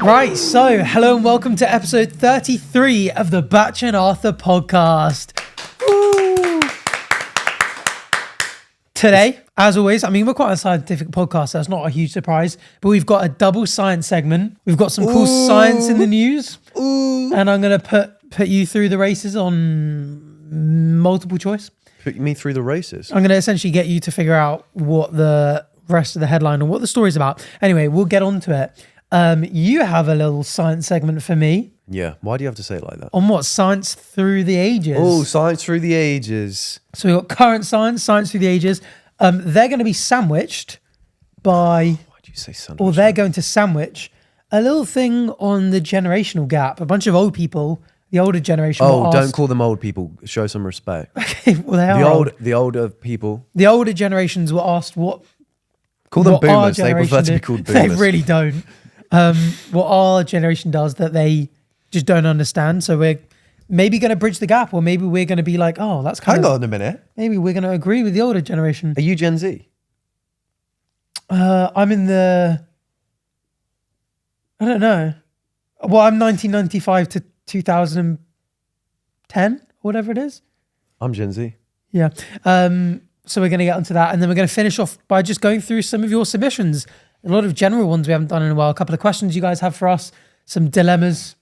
Right, so hello and welcome to episode 33 of the Bach and Arthur podcast. Woo! Today, as always, I mean, we're quite a scientific podcast, so it's not a huge surprise, but we've got a double science segment. We've got some cool science in the news, and I'm going to put you through the races on multiple choice. Put me through the races? I'm going to essentially get you to figure out what the rest of the headline and what the story's about. Anyway, we'll get on to it. You have a little science segment for me. Yeah. Why do you have to say it like that? On what? Science through the ages. Oh, science through the ages. So we've got current science, science through the ages. They're going to be sandwiched by... Why do you say sandwich? Or they're going to sandwich a little thing on the generational gap. A bunch of old people, the older generation... Oh, don't call them old people. Show some respect. Okay, well, they are The older people. The older generations were asked what... Call them boomers. They prefer to be called boomers. They really don't. What our generation does that they just don't understand. So we're maybe going to bridge the gap, or maybe we're going to be like, oh, that's kind of... Hang on a minute. Maybe we're going to agree with the older generation. Are you Gen Z? I'm in the... I don't know. Well, I'm 1995 to 2010, whatever it is. I'm Gen Z. Yeah. So we're going to get onto that, and then we're going to finish off by just going through some of your submissions. A lot of general ones we haven't done in a while. A couple of questions you guys have for us, some dilemmas.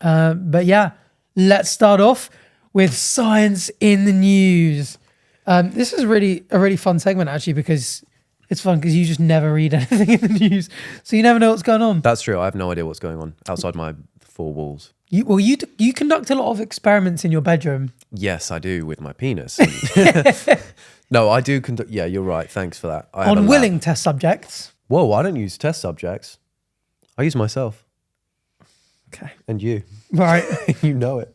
But yeah, let's start off with science in the news. This is a really fun segment, actually, because it's fun because you just never read anything in the news. So you never know what's going on. That's true. I have no idea what's going on outside my four walls. You conduct a lot of experiments in your bedroom. Yes, I do, with my penis. No, I do conduct... Yeah, you're right. Thanks for that. On willing test subjects. Whoa, I don't use test subjects. I use myself. Okay. And you. Right. You know it.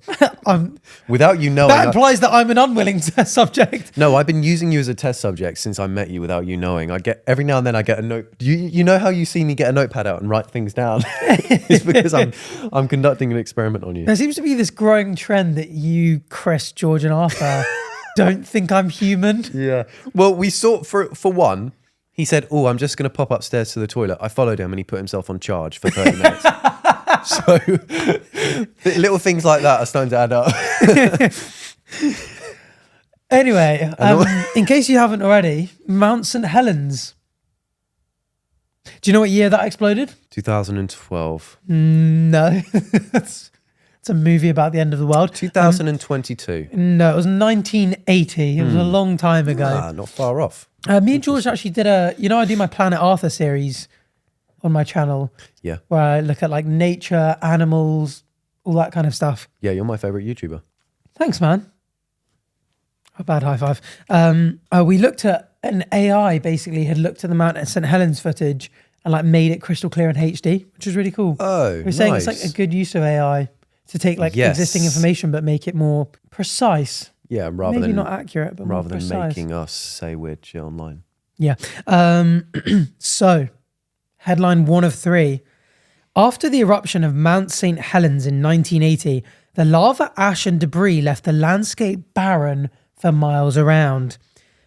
Without you knowing... That implies that I'm an unwilling test subject. No, I've been using you as a test subject since I met you without you knowing. Every now and then I get a note... You know how you see me get a notepad out and write things down? It's because I'm conducting an experiment on you. There seems to be this growing trend that you, Chris, George and Arthur don't think I'm human. Yeah. Well, we saw... For one... He said, oh, I'm just going to pop upstairs to the toilet. I followed him and he put himself on charge for 30 minutes. So little things like that are starting to add up. Anyway, in case you haven't already, Mount St Helens. Do you know what year that exploded? 2012. No. It's a movie about the end of the world. 2022. No, it was 1980. It was a long time ago. Ah, not far off. Me and George actually did I do my Planet Arthur series on my channel. Yeah. Where I look at like nature, animals, all that kind of stuff. Yeah, you're my favorite YouTuber. Thanks, man. A bad high five. We looked at an AI basically had looked at the Mount St Helens footage and like made it crystal clear in HD, which was really cool. Oh, we're saying it's like a good use of AI to take like existing information but make it more precise. Yeah, maybe not accurate, but rather more than precise. making us say weird shit online. Yeah. So, headline 1 of 3. After the eruption of Mount St Helens in 1980, the lava, ash and debris left the landscape barren for miles around.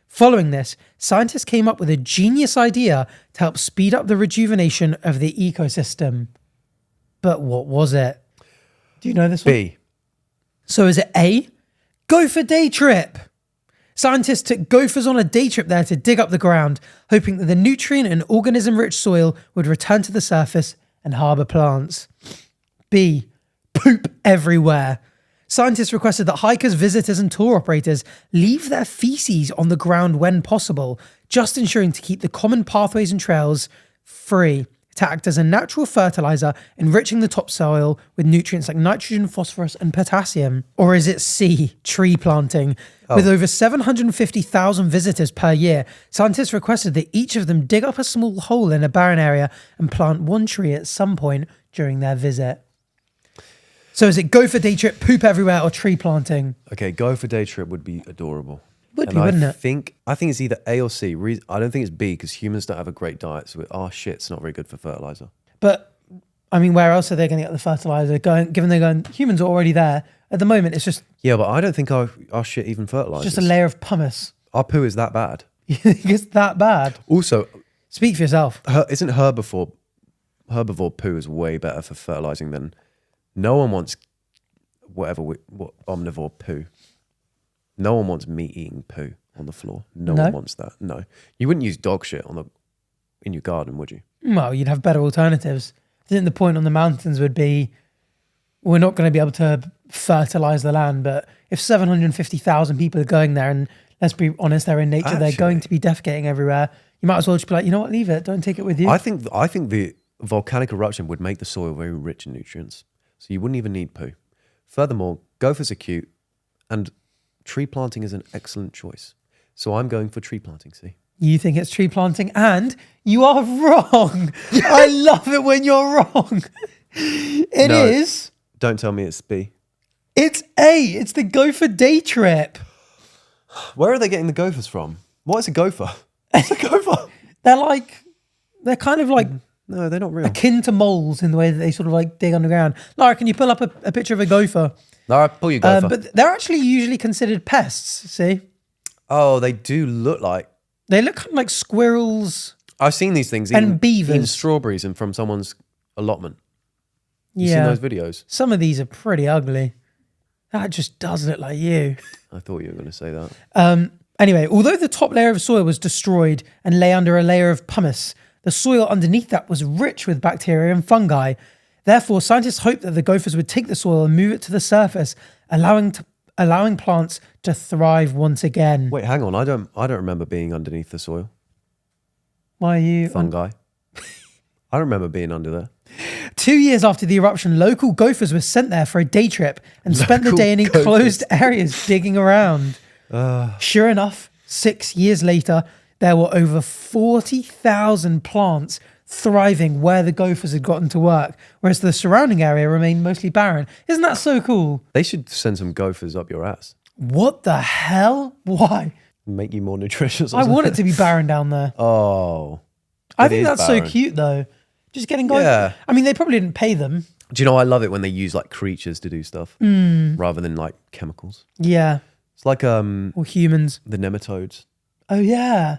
Following this, scientists came up with a genius idea to help speed up the rejuvenation of the ecosystem. But what was it? Do you know this one? B. So is it A? Gopher day trip. Scientists took gophers on a day trip there to dig up the ground, hoping that the nutrient and organism-rich soil would return to the surface and harbour plants. B. Poop everywhere. Scientists requested that hikers, visitors and tour operators leave their feces on the ground when possible, just ensuring to keep the common pathways and trails free, to act as a natural fertilizer, enriching the topsoil with nutrients like nitrogen, phosphorus, and potassium. Or is it C, tree planting? With over 750,000 visitors per year, scientists requested that each of them dig up a small hole in a barren area and plant one tree at some point during their visit. So is it go for day trip, poop everywhere, or tree planting? Okay, go for day trip would be adorable. Would be, wouldn't it? I think it's either A or C. I don't think it's B because humans don't have a great diet. So shit's not very good for fertilizer. But I mean, where else are they going to get the fertilizer? Given they're going, humans are already there. At the moment, it's just... Yeah, but I don't think our shit even fertilizes. Just a layer of pumice. Our poo is that bad. You think it's that bad? Also... Speak for yourself. Isn't herbivore herbivore poo is way better for fertilizing than. No one wants what omnivore poo. No one wants meat-eating poo on the floor. No one wants that. No, you wouldn't use dog shit in your garden, would you? Well, you'd have better alternatives. I think the point on the mountains would be, we're not going to be able to fertilize the land, but if 750,000 people are going there, and let's be honest, they're in nature, they're going to be defecating everywhere. You might as well just be like, you know what, leave it. Don't take it with you. I think the volcanic eruption would make the soil very rich in nutrients, so you wouldn't even need poo. Furthermore, gophers are cute, and tree planting is an excellent choice. So I'm going for tree planting, see? You think it's tree planting, and you are wrong. I love it when you're wrong. It is. Don't tell me it's B. It's A. It's the gopher day trip. Where are they getting the gophers from? What is a gopher? What's a gopher? They're kind of like... No, they're not real. Akin to moles in the way that they sort of like dig underground. Lara, can you pull up a picture of a gopher? Lara, pull your gopher. But they're actually usually considered pests, see? Oh, they do look like... They look kind of like squirrels. I've seen these things and beavers. Eating strawberries and from someone's allotment. You seen those videos? Some of these are pretty ugly. That just does look like you. I thought you were going to say that. Anyway, although the top layer of soil was destroyed and lay under a layer of pumice, the soil underneath that was rich with bacteria and fungi. Therefore, scientists hoped that the gophers would take the soil and move it to the surface, allowing plants to thrive once again. Wait, hang on. I don't remember being underneath the soil. Why are you... Fungi. I don't remember being under there. 2 years after the eruption, local gophers were sent there for a day trip and spent the day in enclosed areas digging around. Sure enough, 6 years later, there were over 40,000 plants thriving where the gophers had gotten to work, whereas the surrounding area remained mostly barren. Isn't that so cool? They should send some gophers up your ass. What the hell? Why? Make you more nutritious. I want it to be barren down there. Oh. I think that's barren. So cute though. Just getting gophers. Yeah. I mean, they probably didn't pay them. Do you know, I love it when they use like creatures to do stuff rather than like chemicals. Yeah. It's like or humans. The nematodes. Oh yeah.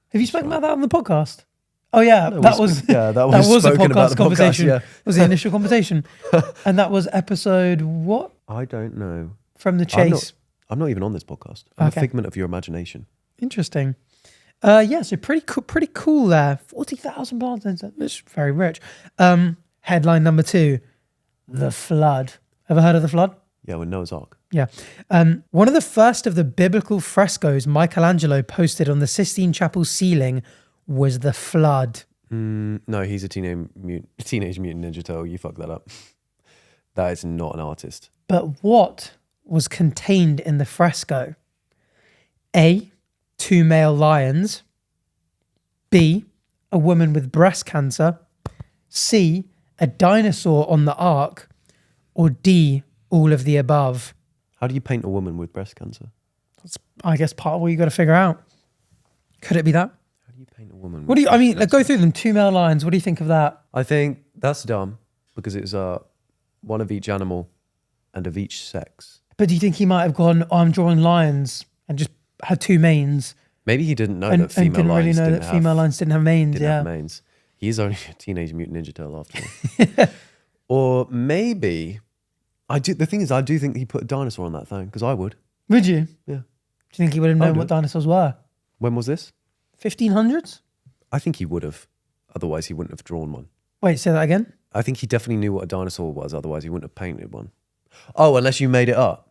Have you spoken about that on the podcast? Oh yeah, no, that was a podcast conversation. Yeah. It was the initial conversation, and that was episode what? I don't know. From the chase. I'm not even on this podcast. I'm a figment of your imagination. Interesting. So pretty cool there. 40,000 plants. It's very rich. Headline number 2, the flood. Ever heard of the flood? Yeah, with Noah's Ark. Yeah. One of the first of the biblical frescoes Michelangelo posted on the Sistine Chapel ceiling was the flood. No, he's a Teenage Mutant Ninja Turtle. You fucked that up. That is not an artist. But what was contained in the fresco? A, 2 male lions. B, a woman with breast cancer. C, a dinosaur on the ark. Or D, all of the above. How do you paint a woman with breast cancer? That's, I guess, part of what you got to figure out. Could it be that? How do you paint a woman? What do you? I mean, go through them. 2 male lions. What do you think of that? I think that's dumb because it's one of each animal and of each sex. But do you think he might have gone, I'm drawing lions and just had 2 manes? Maybe he didn't know that female lions didn't have manes. Didn't have manes. He's only a Teenage Mutant Ninja Turtle after all. Or maybe the thing is, I do think he put a dinosaur on that thing because I would. Would you? Yeah. Do you think he would have known what dinosaurs were? When was this? 1500s? I think he would have. Otherwise, he wouldn't have drawn one. Wait, say that again? I think he definitely knew what a dinosaur was. Otherwise, he wouldn't have painted one. Oh, unless you made it up.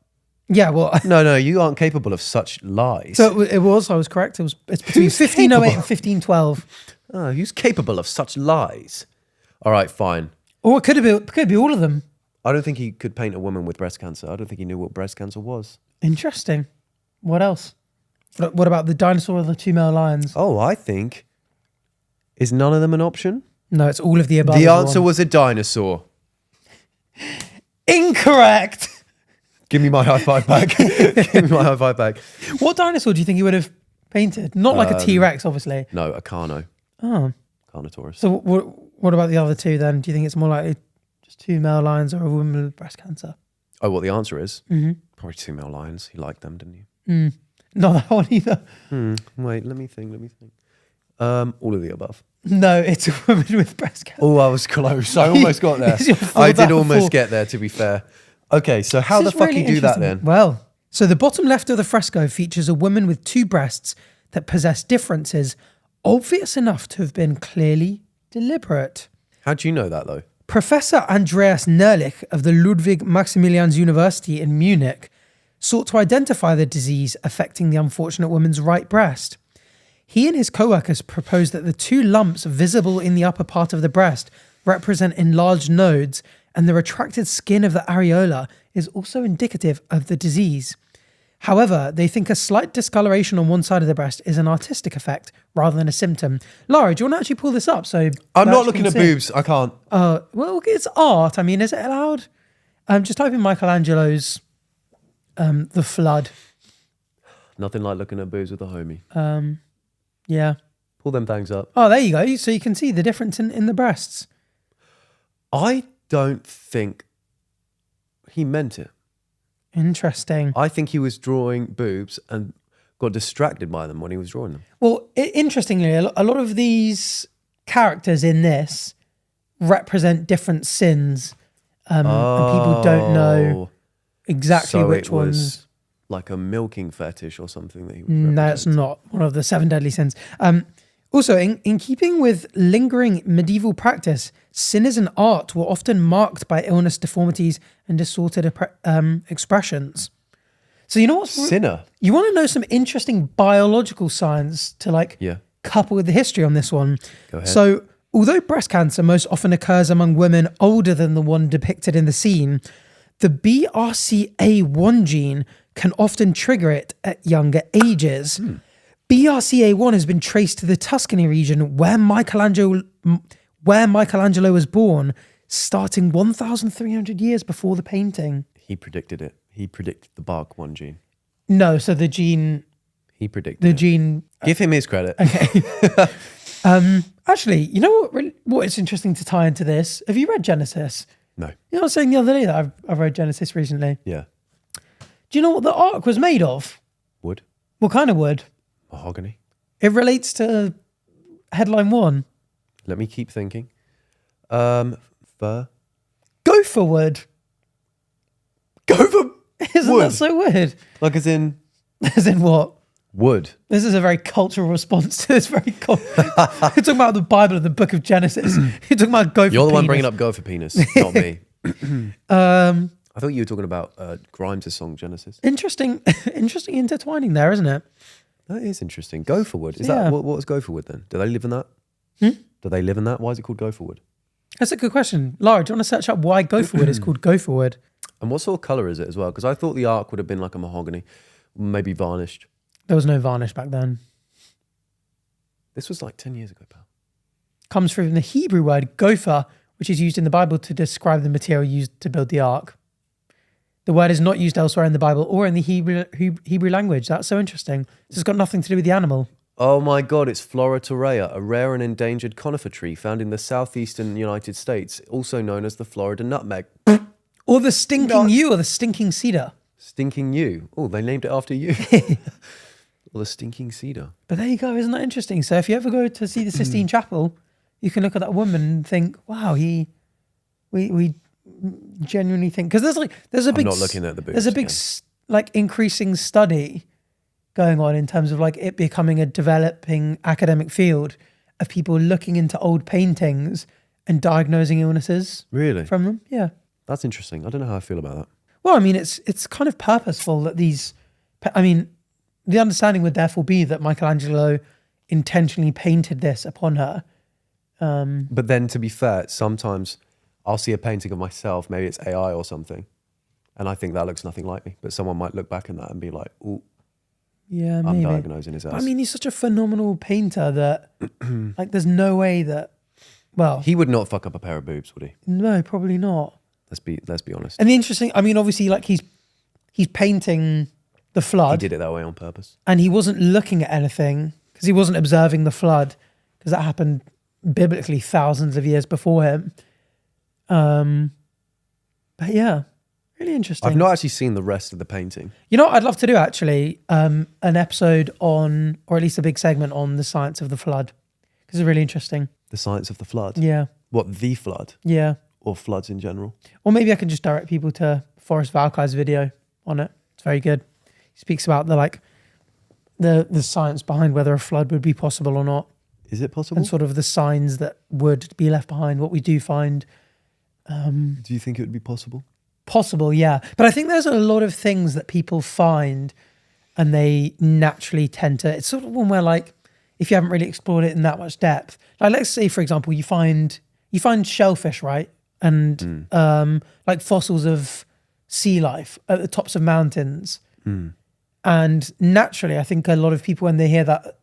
Yeah, well... No, you aren't capable of such lies. So I was correct. It's between 1508 and 1512. Oh, who's capable of such lies? All right, fine. Or it could be all of them. I don't think he could paint a woman with breast cancer. I don't think he knew what breast cancer was. Interesting. What else? What about the dinosaur or the 2 male lions? Oh, I think... Is none of them an option? No, it's all of the above. The answer was a dinosaur. Incorrect. Give me my high five back. Give me my high five back. What dinosaur do you think he would have painted? Not like a T-Rex, obviously. No, a Carno. Oh. Carnotaurus. So what about the other 2 then? Do you think it's more likely just 2 male lions or a woman with breast cancer? Oh, what the answer is? Mm-hmm. Probably 2 male lions. He liked them, didn't he? Not that one either. Wait, let me think. All of the above. No, it's a woman with breast cancer. Oh, I was close. I almost got there. I did almost get there, to be fair. Okay, so how the fuck you do that then? Well, so the bottom left of the fresco features a woman with two breasts that possess differences obvious enough to have been clearly deliberate. How do you know that, though? Professor Andreas Nerlich of the Ludwig Maximilians University in Munich sought to identify the disease affecting the unfortunate woman's right breast. He and his co-workers proposed that the two lumps visible in the upper part of the breast represent enlarged nodes, and the retracted skin of the areola is also indicative of the disease. However, they think a slight discoloration on one side of the breast is an artistic effect rather than a symptom. Lara, do you want to actually pull this up? So I'm not looking at boobs. I can't. Well, it's art. I mean, is it allowed? Just type in Michelangelo's The Flood. Nothing like looking at boobs with a homie. Yeah. Pull them things up. Oh, there you go. So you can see the difference in the breasts. I don't think he meant it. Interesting. I think he was drawing boobs and got distracted by them when he was drawing them. Well, interestingly, a lot of these characters in this represent different sins, and people don't know exactly which ones. Like a milking fetish or something that he was No, it's not one of the 7 deadly sins. Also, in keeping with lingering medieval practice, sinners in art were often marked by illness, deformities, and distorted expressions. So you know what's... Sinner? You want to know some interesting biological science to couple with the history on this one? Go ahead. So although breast cancer most often occurs among women older than the one depicted in the scene, the BRCA1 gene can often trigger it at younger ages. BRCA1 has been traced to the Tuscany region where Michelangelo was born, starting 1,300 years before the painting. He predicted it. He predicted the Bach 1 gene. No, so the gene... He predicted the it. gene... Give him his credit. Okay. Actually, you know what is interesting to tie into this? Have you read Genesis? No. You know, I was saying the other day that I've read Genesis recently. Yeah. Do you know what the ark was made of? Wood. What kind of wood? Mahogany. It relates to headline 1. Let me keep thinking. Fur. Gopher wood. Gopher Isn't wood. that so weird? Like as in what? wood. This is a very cultural response to this very... You're talking about the Bible and the book of Genesis. You're talking about gopher You're the one penis. bringing up gopher penis, not me. I thought you were talking about Grimes' song Genesis. Interesting intertwining there, isn't it? That is interesting. Gopher wood. Is Yeah. that what was gopher wood then? Do they live in that? Do they live in that? Why is it called gopher wood? That's a good question. Lara, do you want to search up why gopher wood is called gopher wood? And what sort of colour is it as well? Because I thought the ark would have been like a mahogany, maybe varnished. There was no varnish back then. This was like 10 years ago, pal. Comes from the Hebrew word gopher, which is used in the Bible to describe the material used to build the ark. The word is not used elsewhere in the Bible or in the Hebrew language. That's so interesting. This has got nothing to do with the animal. Oh my God, it's Flora torreya, a rare and endangered conifer tree found in the southeastern United States, also known as the Florida nutmeg. Or the stinking yew or the stinking cedar. Stinking yew. Oh, they named it after you. Or the stinking cedar. But there you go, isn't that interesting? So if you ever go to see the Sistine Chapel, you can look at that woman and think, wow, we genuinely think, because there's a big... I'm not looking at the boobs. There's a big increasing study going on in terms of like it becoming a developing academic field of people looking into old paintings and diagnosing illnesses Really? from them. Yeah. That's interesting. I don't know how I feel about that. Well, I mean, it's kind of purposeful that the understanding would therefore be that Michelangelo intentionally painted this upon her. But then to be fair, sometimes I'll see a painting of myself, maybe it's AI or something, and I think that looks nothing like me. But someone might look back at that and be like, ooh, Yeah, I'm maybe. diagnosing his ass. I mean, he's such a phenomenal painter that like there's no way that, well, He would not fuck up a pair of boobs, would he? no, probably not. Let's be honest. And the interesting, I mean, obviously like he's painting the He flood did it that way on purpose. and he wasn't looking at anything because he wasn't observing the flood because that happened biblically thousands of years before him. But yeah, really interesting. I've not actually seen the rest of the painting. You know what I'd love to do actually? An episode on, or at least a big segment on the science of the flood. because it's really interesting. The science of the flood. Yeah. What, the flood? Yeah. Or floods in general? Or maybe I can just direct people to Forrest Valkai's video on it. It's very good. He speaks about the science behind whether a flood would be possible or not. Is it possible? And sort of the signs that would be left behind, what we do find. Do you think it would be possible? Possible, yeah. But I think there's a lot of things that people find and they naturally tend to, it's sort of one where like, if you haven't really explored it in that much depth, like let's say, for example, you find shellfish, right? And like fossils of sea life at the tops of mountains. And naturally, I think a lot of people, when they hear that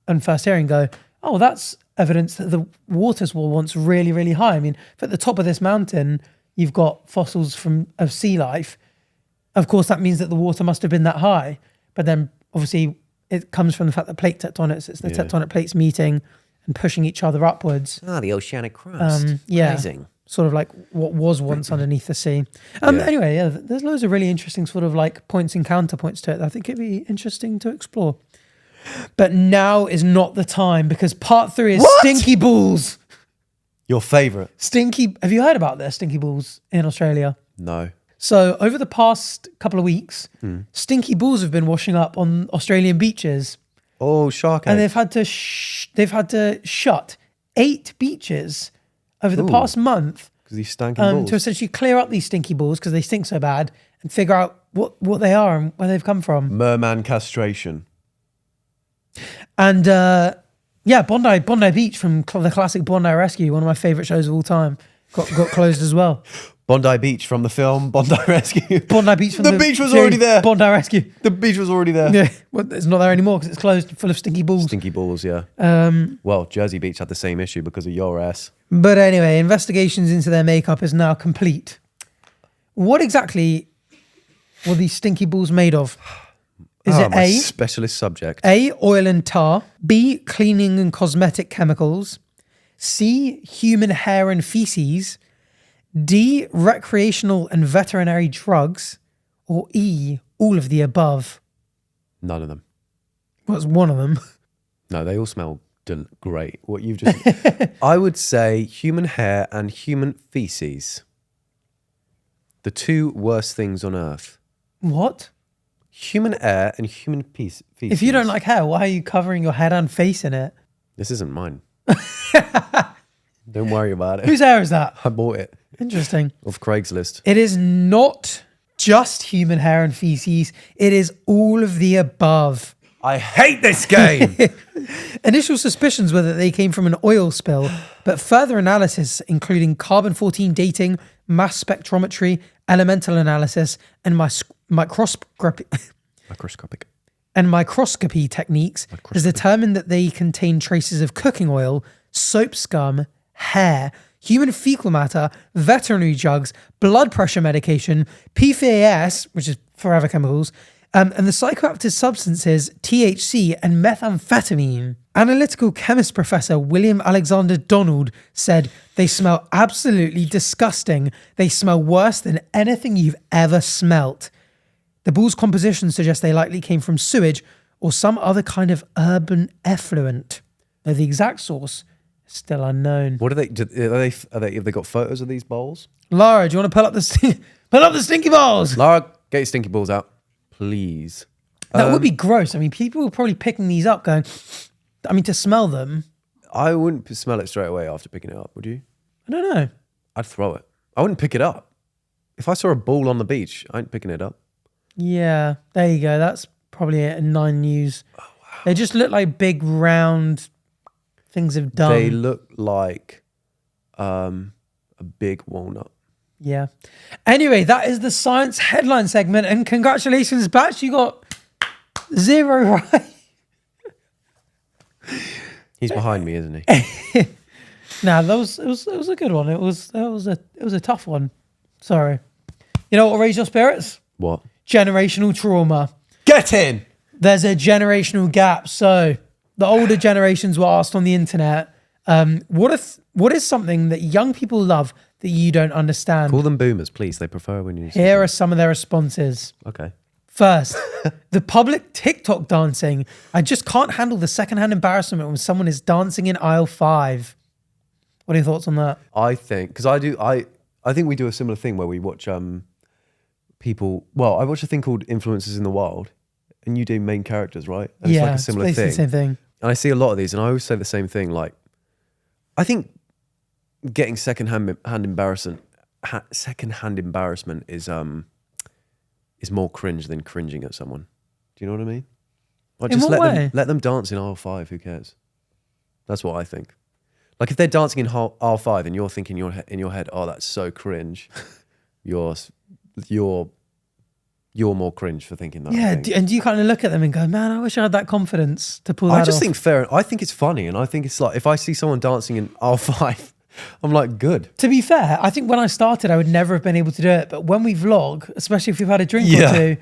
on first hearing, go, oh, that's evidence that the waters were once really, really high. I mean, if at the top of this mountain, you've got fossils of sea life, of course, that means that the water must have been that high. But then obviously it comes from the fact that plate tectonics, it's the tectonic plates meeting and pushing each other upwards. The oceanic crust. Yeah. Amazing. Sort of like what was once underneath the sea. Anyway, yeah, there's loads of really interesting sort of like points and counterpoints to it. I think it'd be interesting to explore. But now is not the time because part 3 is Stinky Bulls. Your favourite? Stinky. Have you heard about this, Stinky Bulls in Australia? No. So over the past couple of weeks, Stinky Bulls have been washing up on Australian beaches. Oh, shark eggs. And they've had to shut 8 beaches over the past month because these stinking balls. to essentially clear up these stinky balls because they stink so bad and figure out what they are and where they've come from. Merman castration. And Bondi Beach from the classic Bondi Rescue, one of my favourite shows of all time, got closed as well. Bondi Beach from the film Bondi Rescue. Bondi Beach from the beach was already there. Bondi Rescue. The beach was already there. Yeah, well, it's not there anymore because it's closed, full of stinky balls. Stinky balls, yeah. Well, Jersey Beach had the same issue because of your ass. But anyway, investigations into their makeup is now complete. What exactly were these stinky balls made of? Is it my A, specialist subject? A, oil and tar, B, cleaning and cosmetic chemicals, C, human hair and feces, D, recreational and veterinary drugs, or E, all of the above? None of them. What's one of them? No, they all smell great. What you've just... I would say human hair and human feces. The 2 worst things on earth. What? Human hair and human feces. If you don't like hair, why are you covering your head and face in it? This isn't mine. Don't worry about it. Whose hair is that? I bought it. Interesting. Off Craigslist. It is not just human hair and feces. It is all of the above. I hate this game. Initial suspicions were that they came from an oil spill, but further analysis, including carbon-14 dating, mass spectrometry, elemental analysis, and microscopy techniques, has determined that they contain traces of cooking oil, soap scum, hair, human fecal matter, veterinary drugs, blood pressure medication, PFAS, which is forever chemicals, and the psychoactive substances THC and methamphetamine. Analytical chemist Professor William Alexander Donald said, "They smell absolutely disgusting. They smell worse than anything you've ever smelt. The bull's composition suggests they likely came from sewage or some other kind of urban effluent. Though the exact source is still unknown." What are they? Have they got photos of these bowls? Lara, do you want to pull up the stinky balls? Lara, get your stinky balls out, please. That would be gross. I mean, people were probably picking these up going, to smell them. I wouldn't smell it straight away after picking it up, would you? I don't know. I'd throw it. I wouldn't pick it up. If I saw a ball on the beach, I ain't picking it up. Yeah, there you go. That's probably it in 9 News. Oh, wow. They just look like big round things of dung. They look like a big walnut. Yeah. Anyway, that is the science headline segment, and congratulations, Batch, you got 0 right. He's behind me, isn't he? Nah, it was a good one. It was a tough one. Sorry. You know what will raise your spirits? What? Generational trauma. Get in! There's a generational gap. So the older generations were asked on the internet, what is something that young people love that you don't understand? Call them boomers, please. They prefer when you... Here are some of their responses. Okay. First, the public TikTok dancing. I just can't handle the secondhand embarrassment when someone is dancing in aisle 5. What are your thoughts on that? I think, because I think we do a similar thing where we watch people. Well, I watch a thing called Influencers in the Wild, and you do main characters, right? And it's like a similar it's basically thing. the same thing. And I see a lot of these, and I always say the same thing. Like, I think getting secondhand embarrassment is more cringe than cringing at someone. Do you know what I mean? Like, In just what way? let them dance in aisle 5. Who cares? That's what I think. Like, if they're dancing in aisle 5 and you're thinking in your head, oh, that's so cringe, you're more cringe for thinking that. Yeah, and do you kind of look at them and go, man, I wish I had that confidence to pull that off? I just think I think it's funny, and I think it's like, if I see someone dancing in aisle 5, I'm like, good. To be fair, I think when I started, I would never have been able to do it. But when we vlog, especially if we've had a drink or two,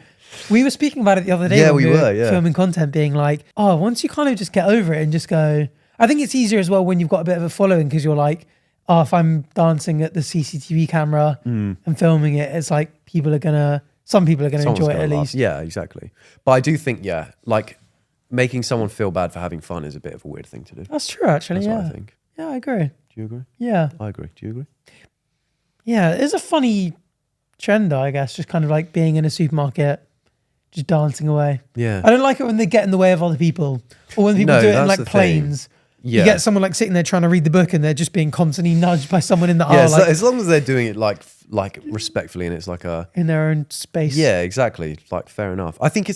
we were speaking about it the other day. Yeah, when we were filming content, being like, oh, once you kind of just get over it and just go, I think it's easier as well when you've got a bit of a following, because you're like, oh, if I'm dancing at the CCTV camera and filming it, it's like some people are gonna enjoy it at least. Yeah, exactly. But I do think, like, making someone feel bad for having fun is a bit of a weird thing to do. That's true, actually. That's what I think. Yeah, I agree. Do you agree? Yeah. I agree. Do you agree? Yeah, it's a funny trend, though, I guess, just kind of like being in a supermarket, just dancing away. Yeah. I don't like it when they get in the way of other people, or when people do it in like planes. Yeah. You get someone like sitting there trying to read the book and they're just being constantly nudged by someone in the aisle. Yeah, as long as they're doing it like respectfully, and it's like in their own space. Yeah, exactly. Like, fair enough. I think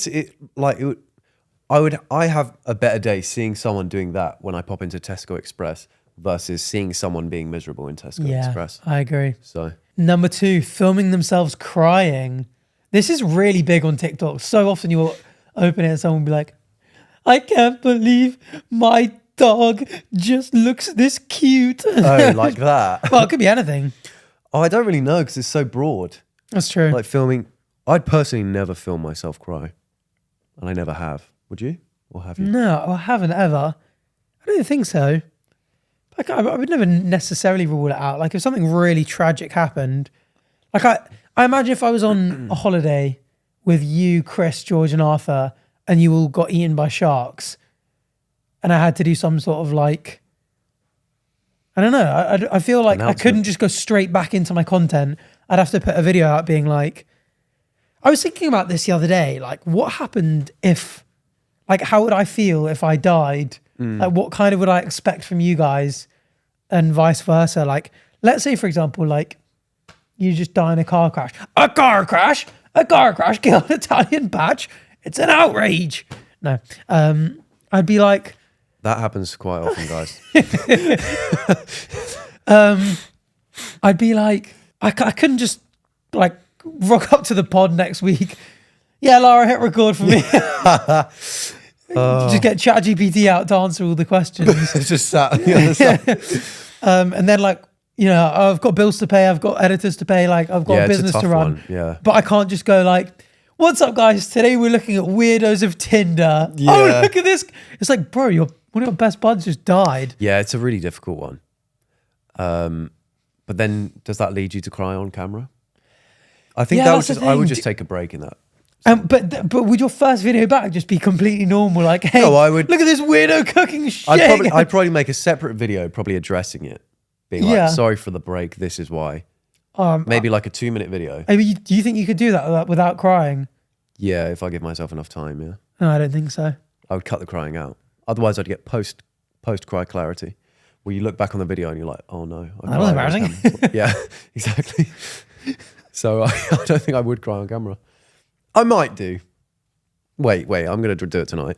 I have a better day seeing someone doing that when I pop into Tesco Express versus seeing someone being miserable in Tesco Express. I agree. So Number 2, filming themselves crying. This is really big on TikTok. So often you'll open it and someone will be like, I can't believe my dog just looks this cute. oh, like that. Well, it could be anything. Oh, I don't really know, because it's so broad. That's true. Like, filming, I'd personally never film myself cry, and I never have. Would you? Or have you? No, I haven't ever. I don't think so. Like, I would never necessarily rule it out. Like, if something really tragic happened, like I imagine if I was on a holiday with you, Chris, George, and Arthur, and you all got eaten by sharks, and I had to do some sort of like, I don't know. I feel like I couldn't just go straight back into my content. I'd have to put a video out being like, I was thinking about this the other day. Like, what happened if, like, how would I feel if I died? Like, what kind of would I expect from you guys, and vice versa? Like, let's say, for example, like, you just die in a car crash. A car crash killed an Italianbach. It's an outrage. No, I'd be like, That happens quite often, guys. I'd be like, I couldn't just like rock up to the pod next week. Yeah, Lara, hit record for me. Just get ChatGPT out to answer all the questions. It's just sat on the other side. And then, like, you know, I've got bills to pay, I've got editors to pay, like, I've got a business to run. Yeah. But I can't just go like, what's up, guys? Today we're looking at weirdos of Tinder. Yeah. Oh, look at this. It's like, bro, one of your best buds just died. Yeah, it's a really difficult one. But then, does that lead you to cry on camera? I think I would just take a break in that. But would your first video back just be completely normal? Like, hey, No, I would. Look at this weirdo cooking shit. I'd probably make a separate video, probably addressing it, being like, sorry for the break. This is why. Maybe like a 2-minute video. Do you think you could do that without crying? Yeah, if I give myself enough time. Yeah. No, I don't think so. I would cut the crying out. Otherwise, I'd get post cry clarity, where you look back on the video and you're like, oh no, that was embarrassing. Yeah, exactly. So I don't think I would cry on camera. I might do. Wait, I'm going to do it tonight.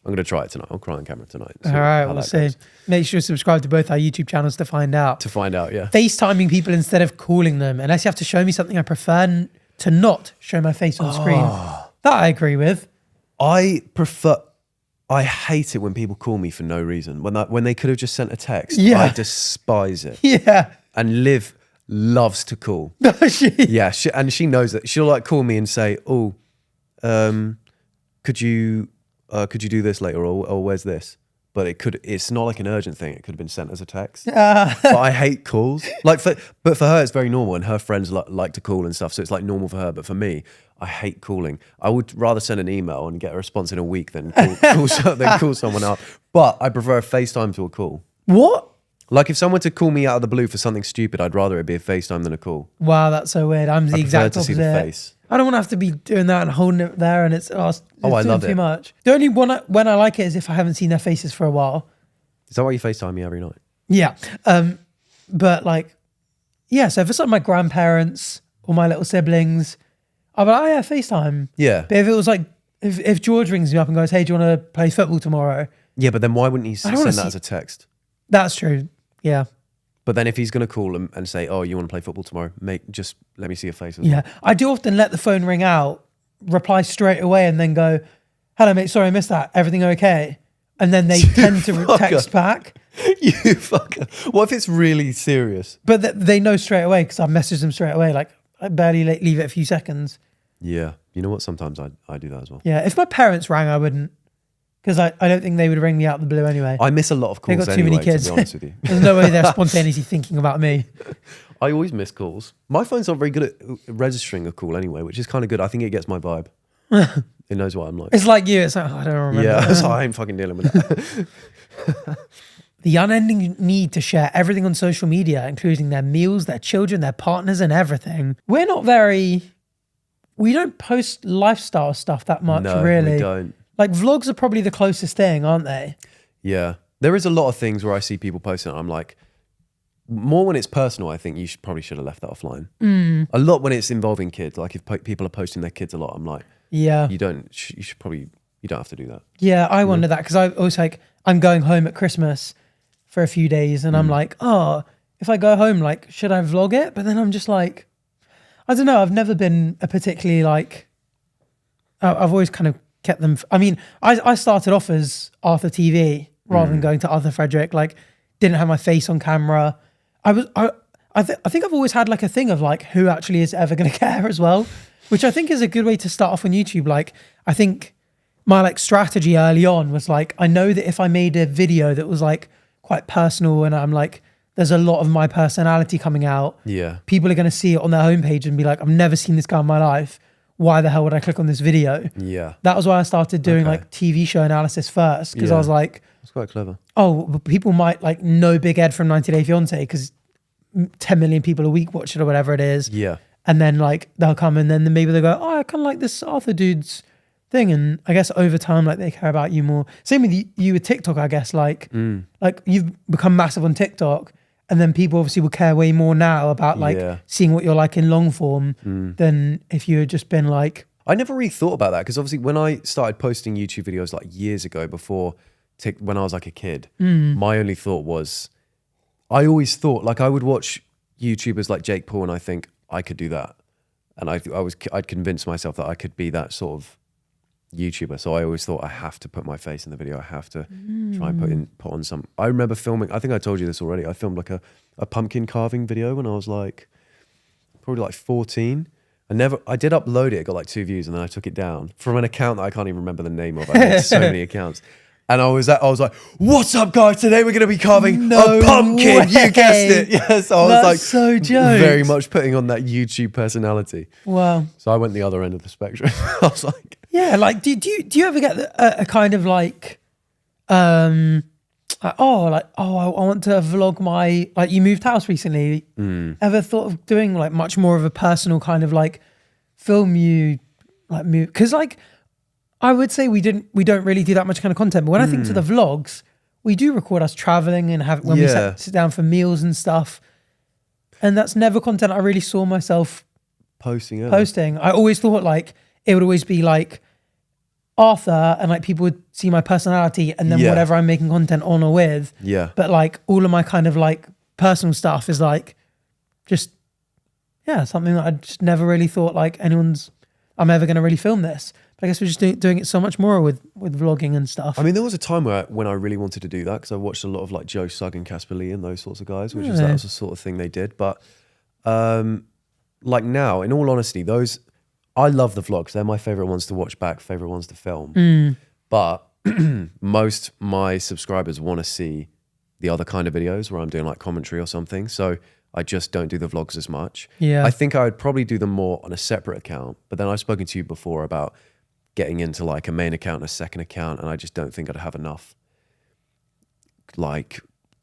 I'm going to try it tonight. I'll cry on camera tonight. All right, we'll see. Make sure to subscribe to both our YouTube channels to find out. Yeah. FaceTiming people instead of calling them. Unless you have to show me something, I prefer to not show my face on screen. That I agree with. I hate it when people call me for no reason. When they could have just sent a text. Yeah. I despise it. Yeah. And Liv loves to call. Yeah, she knows that. She'll like call me and say, "Oh, could you do this later?" Or "Where's this?" but it's not like an urgent thing. It could have been sent as a text. But I hate calls. But for her, it's very normal, and her friends like to call and stuff. So it's like normal for her. But for me, I hate calling. I would rather send an email and get a response in a week than call someone up. But I prefer a FaceTime to a call. What? Like if someone to call me out of the blue for something stupid, I'd rather it be a FaceTime than a call. Wow, that's so weird. I'm the exact opposite. To see the face. I don't want to have to be doing that and holding it there, and it's I doing love too it. much. The only one when I like it is if I haven't seen their faces for a while. Is that why you FaceTime me every night? Yeah. But like, yeah, so if it's like my grandparents or my little siblings, I'll be like, oh yeah, FaceTime. Yeah. But if it was like, if George rings me up and goes, hey, do you want to play football tomorrow? Yeah, but then why wouldn't he send that as a text? That's true. Yeah. But then if he's going to call him and say, oh, you want to play football tomorrow? Just let me see your face. Yeah. I do often let the phone ring out, reply straight away, and then go, hello, mate, sorry, I missed that. Everything okay? And then they tend to text back. You fucker. What if it's really serious? But they know straight away because I messaged them straight away. Like, I barely leave it a few seconds. Yeah. You know what? Sometimes I do that as well. Yeah. If my parents rang, I wouldn't. Because I don't think they would ring me out of the blue anyway. I miss a lot of calls They've got too many kids. to be honest with you. There's no way they're spontaneously thinking about me. I always miss calls. My phone's not very good at registering a call anyway, which is kind of good. I think it gets my vibe. It knows what I'm like. It's like you. It's like, oh, I don't remember. Yeah, so I ain't fucking dealing with that. The unending need to share everything on social media, including their meals, their children, their partners, and everything. We don't post lifestyle stuff that much, really. No, we don't. Like vlogs are probably the closest thing, aren't they? Yeah. There is a lot of things where I see people posting it. I'm like, more when it's personal, I think you probably should have left that offline. A lot when it's involving kids. Like if people are posting their kids a lot, I'm like, yeah, you don't have to do that. Yeah, I wonder that because I was like, I'm going home at Christmas for a few days and I'm like, oh, if I go home, like, should I vlog it? But then I'm just like, I don't know. I've never been a particularly like, I've always kind of kept them. I mean, I started off as arthurtv rather than going to Arthur Frederick. Like, didn't have my face on camera. I think I've always had like a thing of like, who actually is ever going to care as well, which I think is a good way to start off on YouTube. Like, I think my like strategy early on was like, I know that if I made a video that was like quite personal and I'm like, there's a lot of my personality coming out. Yeah. People are going to see it on their homepage and be like, I've never seen this guy in my life. Why the hell would I click on this video? Yeah. That was why I started doing like TV show analysis first. Because I was like, it's quite clever. Oh, but people might like know Big Ed from 90 Day Fiance because 10 million people a week watch it or whatever it is. Yeah. And then like they'll come and then maybe they'll go, oh, I kind of like this Arthur dude's thing. And I guess over time, like they care about you more. Same with you with TikTok, I guess. Like you've become massive on TikTok. And then people obviously will care way more now about like seeing what you're like in long form than if you had just been like. I never really thought about that because obviously when I started posting YouTube videos like years ago before, when I was like a kid, my only thought was, I always thought like I would watch YouTubers like Jake Paul and I think I could do that. And I'd convinced myself that I could be that sort of YouTuber. So I always thought I have to put my face in the video. I have to try and put on some. I remember filming, I think I told you this already. I filmed like a pumpkin carving video when I was like, probably like 14. I did upload it. It got like 2 views and then I took it down from an account that I can't even remember the name of. I had so many accounts. And I was like, what's up guys? Today we're going to be carving a pumpkin. Way. You guessed it. Yes. I was like, so jokes. Very much putting on that YouTube personality. Wow. So I went the other end of the spectrum. I was like, yeah, like do you ever get a kind of like, I want to vlog my, like you moved house recently. Ever thought of doing like much more of a personal kind of like film you like move? Because like I would say we don't really do that much kind of content. But when I think to the vlogs, we do record us traveling and when we sit down for meals and stuff. And that's never content I really saw myself posting. I always thought like it would always be like Arthur and like people would see my personality and then whatever I'm making content on or with. Yeah. But like all of my kind of like personal stuff is like just, something that I just never really thought like I'm ever going to really film this. But I guess we're just doing it so much more with vlogging and stuff. I mean, there was a time when I really wanted to do that because I watched a lot of like Joe Sugg and Casper Lee and those sorts of guys, which that was the sort of thing they did. But like now, in all honesty, I love the vlogs. They're my favorite ones to watch back, favorite ones to film. But most my subscribers want to see the other kind of videos where I'm doing like commentary or something. So I just don't do the vlogs as much. Yeah. I think I would probably do them more on a separate account. But then I've spoken to you before about getting into like a main account and a second account, and I just don't think I'd have enough like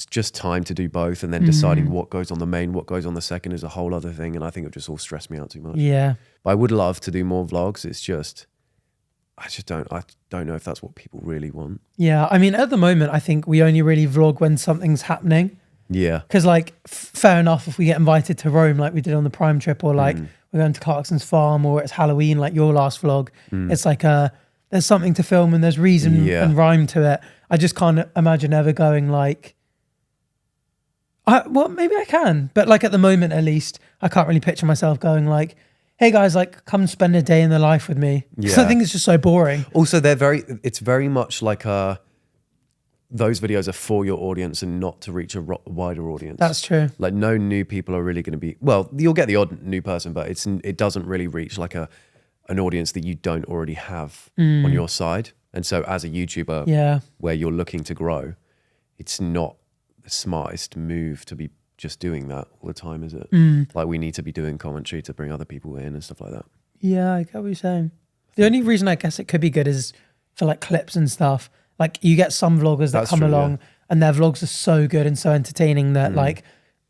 just time to do both, and then deciding what goes on the main, what goes on the second is a whole other thing, and I think it would just all stress me out too much. Yeah. But I would love to do more vlogs. It's just I don't know if that's what people really want. Yeah. I mean, at the moment, I think we only really vlog when something's happening. Yeah. Because like, fair enough, if we get invited to Rome, like we did on the Prime trip, or like we're going to Clarkson's farm, or it's Halloween, like your last vlog, it's like there's something to film and there's reason and rhyme to it. I just can't imagine ever going like, well, maybe I can, but like at the moment, at least, I can't really picture myself going like, hey guys, like come spend a day in the life with me. Because I think it's just so boring. Also, it's very much like those videos are for your audience and not to reach a wider audience. That's true. Like no new people are really going to be, well, you'll get the odd new person, but it doesn't really reach like an audience that you don't already have on your side. And so as a YouTuber, where you're looking to grow, it's not the smartest move to be just doing that all the time, is it? Like we need to be doing commentary to bring other people in and stuff like that. Yeah, I get what you're saying. The only reason I guess it could be good is for like clips and stuff. Like you get some vloggers that come along and their vlogs are so good and so entertaining that like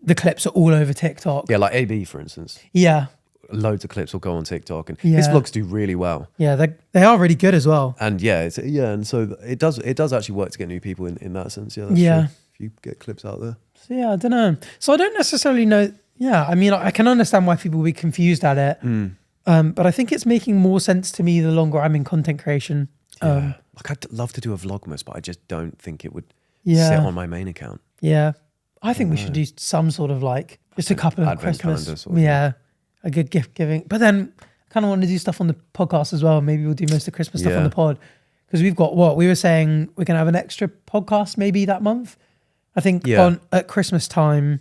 the clips are all over TikTok. Yeah, like AB, for instance. Yeah. Loads of clips will go on TikTok, and his vlogs do really well. Yeah, they are really good as well. And and so it does actually work to get new people in that sense. Yeah, that's true. If you get clips out there. So yeah, I don't know. So I don't necessarily know. Yeah, I mean, I can understand why people would be confused at it. But I think it's making more sense to me the longer I'm in content creation. Like I'd love to do a Vlogmas, but I just don't think it would sit on my main account. Yeah, I think we should do some sort of like just a couple of Christmas. A good gift giving. But then I kind of want to do stuff on the podcast as well. Maybe we'll do most of the Christmas stuff on the pod, because we've got we were saying we're gonna have an extra podcast maybe that month. I think at Christmas time.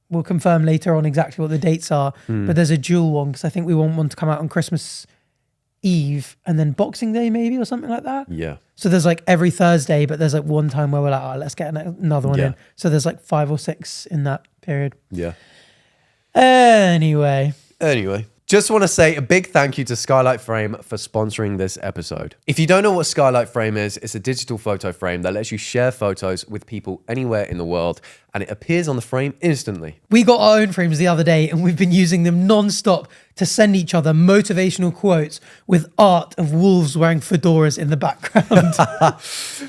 We'll confirm later on exactly what the dates are, but there's a dual one because I think we want one to come out on Christmas Eve and then Boxing Day maybe or something like that. Yeah. So there's like every Thursday, but there's like one time where we're like, let's get another one in. So there's like 5 or 6 in that period. Yeah. Anyway. Just want to say a big thank you to Skylight Frame for sponsoring this episode. If you don't know what Skylight Frame is, it's a digital photo frame that lets you share photos with people anywhere in the world, and it appears on the frame instantly. We got our own frames the other day, and we've been using them non-stop to send each other motivational quotes with art of wolves wearing fedoras in the background.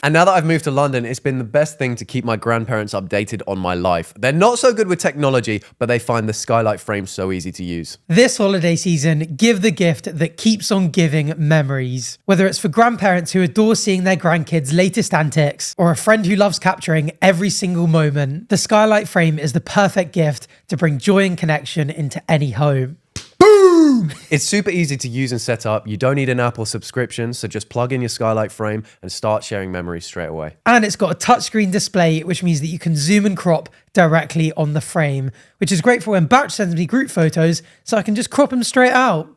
And now that I've moved to London, it's been the best thing to keep my grandparents updated on my life. They're not so good with technology, but they find the Skylight Frame so easy to use. This holiday season, give the gift that keeps on giving memories. Whether it's for grandparents who adore seeing their grandkids' latest antics, or a friend who loves capturing every single moment, the Skylight Frame is the perfect gift to bring joy and connection into any home. Boom! It's super easy to use and set up. You don't need an app or subscription, so just plug in your Skylight Frame and start sharing memories straight away. And it's got a touchscreen display, which means that you can zoom and crop directly on the frame, which is great for when Bach sends me group photos, so I can just crop them straight out.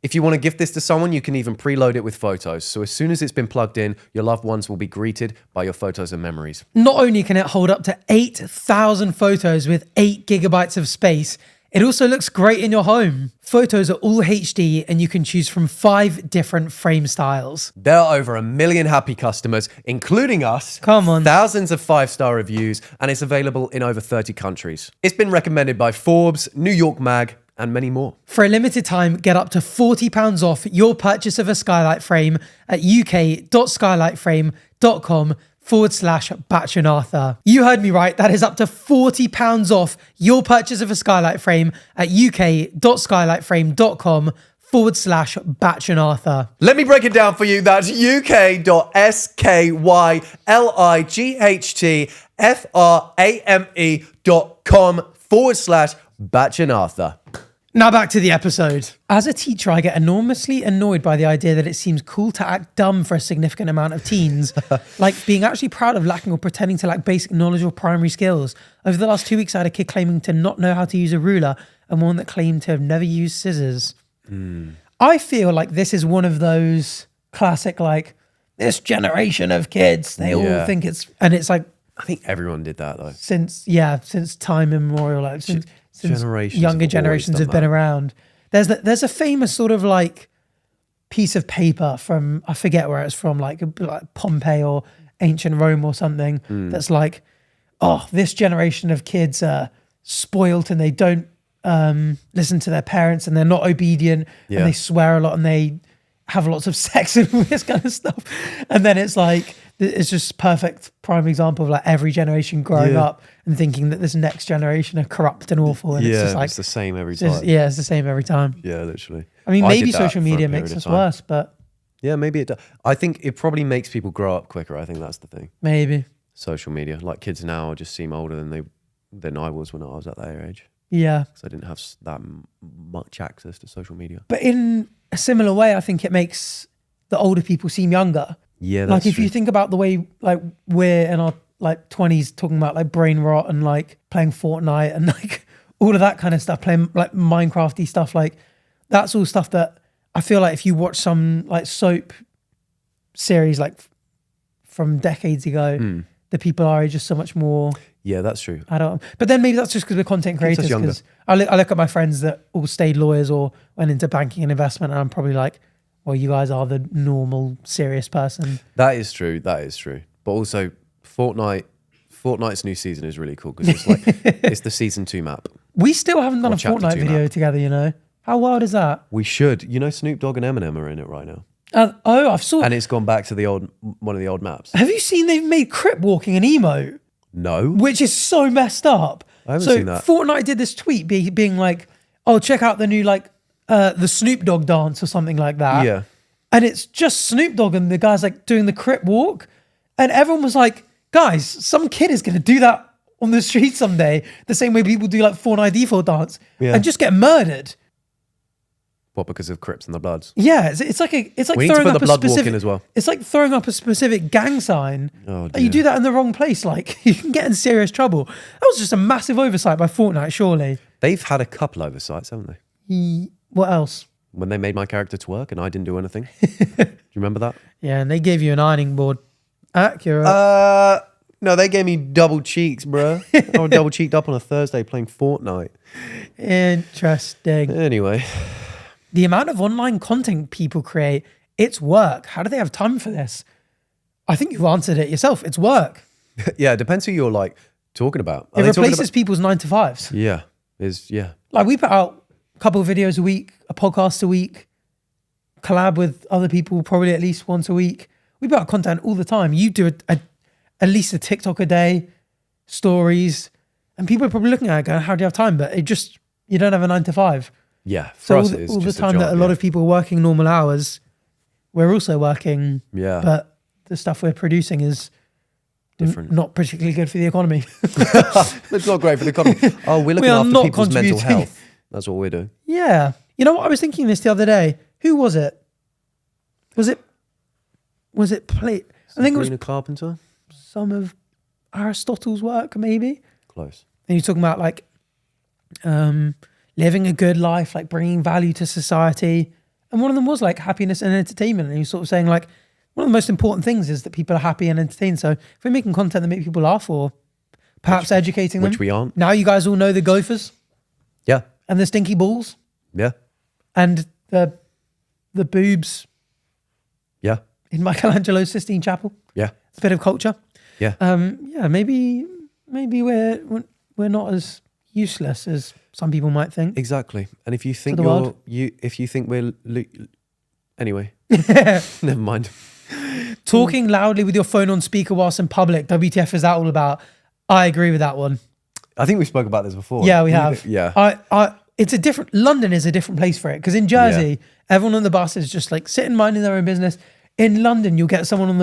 If you want to gift this to someone, you can even preload it with photos. So as soon as it's been plugged in, your loved ones will be greeted by your photos and memories. Not only can it hold up to 8,000 photos with 8 gigabytes of space, it also looks great in your home. Photos are all HD and you can choose from 5 different frame styles. There are over 1 million happy customers, including us. Come on. Thousands of 5-star reviews, and it's available in over 30 countries. It's been recommended by Forbes, New York Mag, and many more. For a limited time, get up to £40 off your purchase of a Skylight Frame at uk.skylightframe.com/Bach and Arthur. You heard me right. That is up to £40 off your purchase of a Skylight Frame at uk.skylightframe.com/Bach and Arthur. Let me break it down for you. That's uk.skylightframe.com/Bach and Arthur. Now back to the episode. As a teacher, I get enormously annoyed by the idea that it seems cool to act dumb for a significant amount of teens. Like being actually proud of lacking or pretending to lack basic knowledge or primary skills. Over the last 2 weeks, I had a kid claiming to not know how to use a ruler and one that claimed to have never used scissors. I feel like this is one of those classic, like, this generation of kids, they all think and it's like, I think everyone did that though. Since time immemorial, like since Generations younger have always generations done have been that. around. There's a famous sort of like piece of paper from, I forget where it's from, like Pompeii or ancient Rome or something, that's like, oh, this generation of kids are spoiled and they don't listen to their parents and they're not obedient and they swear a lot and they have lots of sex and all this kind of stuff. And then it's like, it's just perfect prime example of like every generation growing up and thinking that this next generation are corrupt and awful. And it's just like, it's the same every time. It's the same every time. Yeah, literally. I mean, I maybe did that social for a media period makes of us time. worse, but Yeah, maybe it does. I think it probably makes people grow up quicker. I think that's the thing. maybe. Social media, like kids now just seem older than I was when I was at their age, Yeah. because I didn't have that much access to social media. But in a similar way, I think it makes the older people seem younger. Yeah, that's Like if true. you think about the way like we're in our like 20s talking about like brain rot and like playing Fortnite and like all of that kind of stuff, playing like Minecrafty stuff, like that's all stuff that I feel like if you watch some like soap series like from decades ago, the people our age are so much more Yeah, that's true. adult. But then maybe that's just because we're content Keeps us creators. younger. Because I look at my friends that all stayed lawyers or went into banking and investment, and I'm probably like, well, you guys are the normal serious person. That is true. That is true. But also, Fortnite's new season is really cool because it's like it's the season 2 map. We still haven't done Or a chapter Fortnite 2 video map. together, you know. How wild is that? We should. You know, Snoop Dogg and Eminem are in it right now, I've saw. and it's gone back to one of the old maps. Have you seen they've made crip walking an emote, No, which is so messed up? I haven't so seen that. Fortnite did this tweet being like, "Oh, check out the new like the Snoop Dogg dance or something like that." Yeah. And it's just Snoop Dogg and the guys like doing the crip walk, and everyone was like, "Guys, some kid is going to do that on the street someday, the same way people do like Fortnite default dance, and just get murdered." What, because of Crips and the Bloods? Yeah, it's like We need to throwing put up the a blood walk specific in as well. It's like throwing up a specific gang sign. Oh, Like, you dear. do that in the wrong place, like you can get in serious trouble. That was just a massive oversight by Fortnite, surely. They've had a couple oversights, haven't they? What else? When they made my character twerk and I didn't do anything. Do you remember that? Yeah, and they gave you an ironing board. Accurate. No, they gave me double cheeks, bro. I was double cheeked up on a Thursday playing Fortnite. Interesting. Anyway, The amount of online content people create, it's work. How do they have time for this? I think you've answered it yourself. It's work. yeah, it depends who you're like talking about. Are It they talking replaces people's 9 to 5s. Yeah, Like we put out a couple of videos a week, a podcast a week, collab with other people probably at least once a week. We put out content all the time. You do at least a TikTok a day, stories, and people are probably looking at it going, how do you have time? But you don't have a 9 to 5. Yeah. For So us, it is all the just time a job, that a lot of people are working normal hours, we're also working. Yeah. But the stuff we're producing is different. not particularly good for the economy. It's not great for the economy. Oh, we're looking are after not people's mental contributing. health. That's what we're doing. Yeah. You know what? I was thinking this the other day. Who was it? Was it Plato? I think it was Sabrina Carpenter. some of Aristotle's work, maybe. Close. And you're talking about like living a good life, like bringing value to society. And one of them was like happiness and entertainment. And you're sort of saying like one of the most important things is that people are happy and entertained. So if we're making content that make people laugh or perhaps educating them. Which we aren't. Now you guys all know the Gophers Yeah. and the Stinky Balls Yeah. and the boobs Yeah. in Michelangelo's Sistine Chapel. Yeah. It's a bit of culture. Yeah. Yeah, maybe we're not as useless as some people might think. Exactly. And if you think the world. if you think we're anyway, never mind. Talking loudly with your phone on speaker whilst in public, WTF is that all about? I agree with that one. I think we spoke about this before. Yeah, we have. Yeah. London is a different place for it because in Jersey, everyone on the bus is just like sitting minding their own business. In London, you'll get someone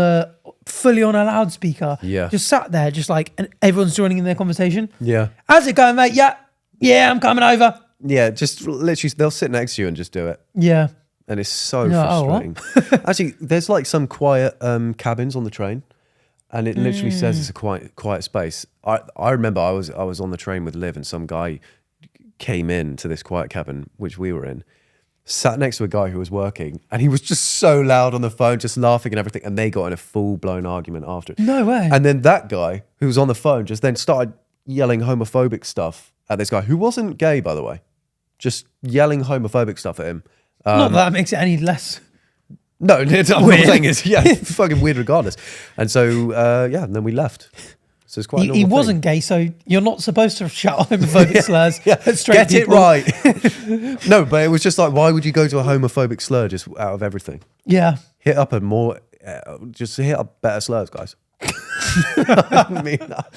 fully on a loudspeaker. Yeah. Just sat there, just like, and everyone's joining in their conversation. Yeah. How's it going, mate? Yeah, I'm coming over. Yeah. Just literally, they'll sit next to you and just do it. Yeah. And it's so No, oh, what? frustrating. Actually, there's like some quiet cabins on the train, and it literally says it's a quiet space. I remember I was on the train with Liv, and some guy came in to this quiet cabin which we were in, sat next to a guy who was working, and he was just so loud on the phone, just laughing and everything, and they got in a full-blown argument after it. No way. And then that guy who was on the phone just then started yelling homophobic stuff at this guy, who wasn't gay, by the way. Just yelling homophobic stuff at him. Not that makes it any less. No, I'm not saying it's it's fucking weird regardless. And so, and then we left. So it's quite a normal He thing. wasn't gay, so you're not supposed to shout homophobic slurs at straight Get people. it right. No, but it was just like, why would you go to a homophobic slur just out of everything? Yeah. Hit up just hit up better slurs, guys. I didn't mean that.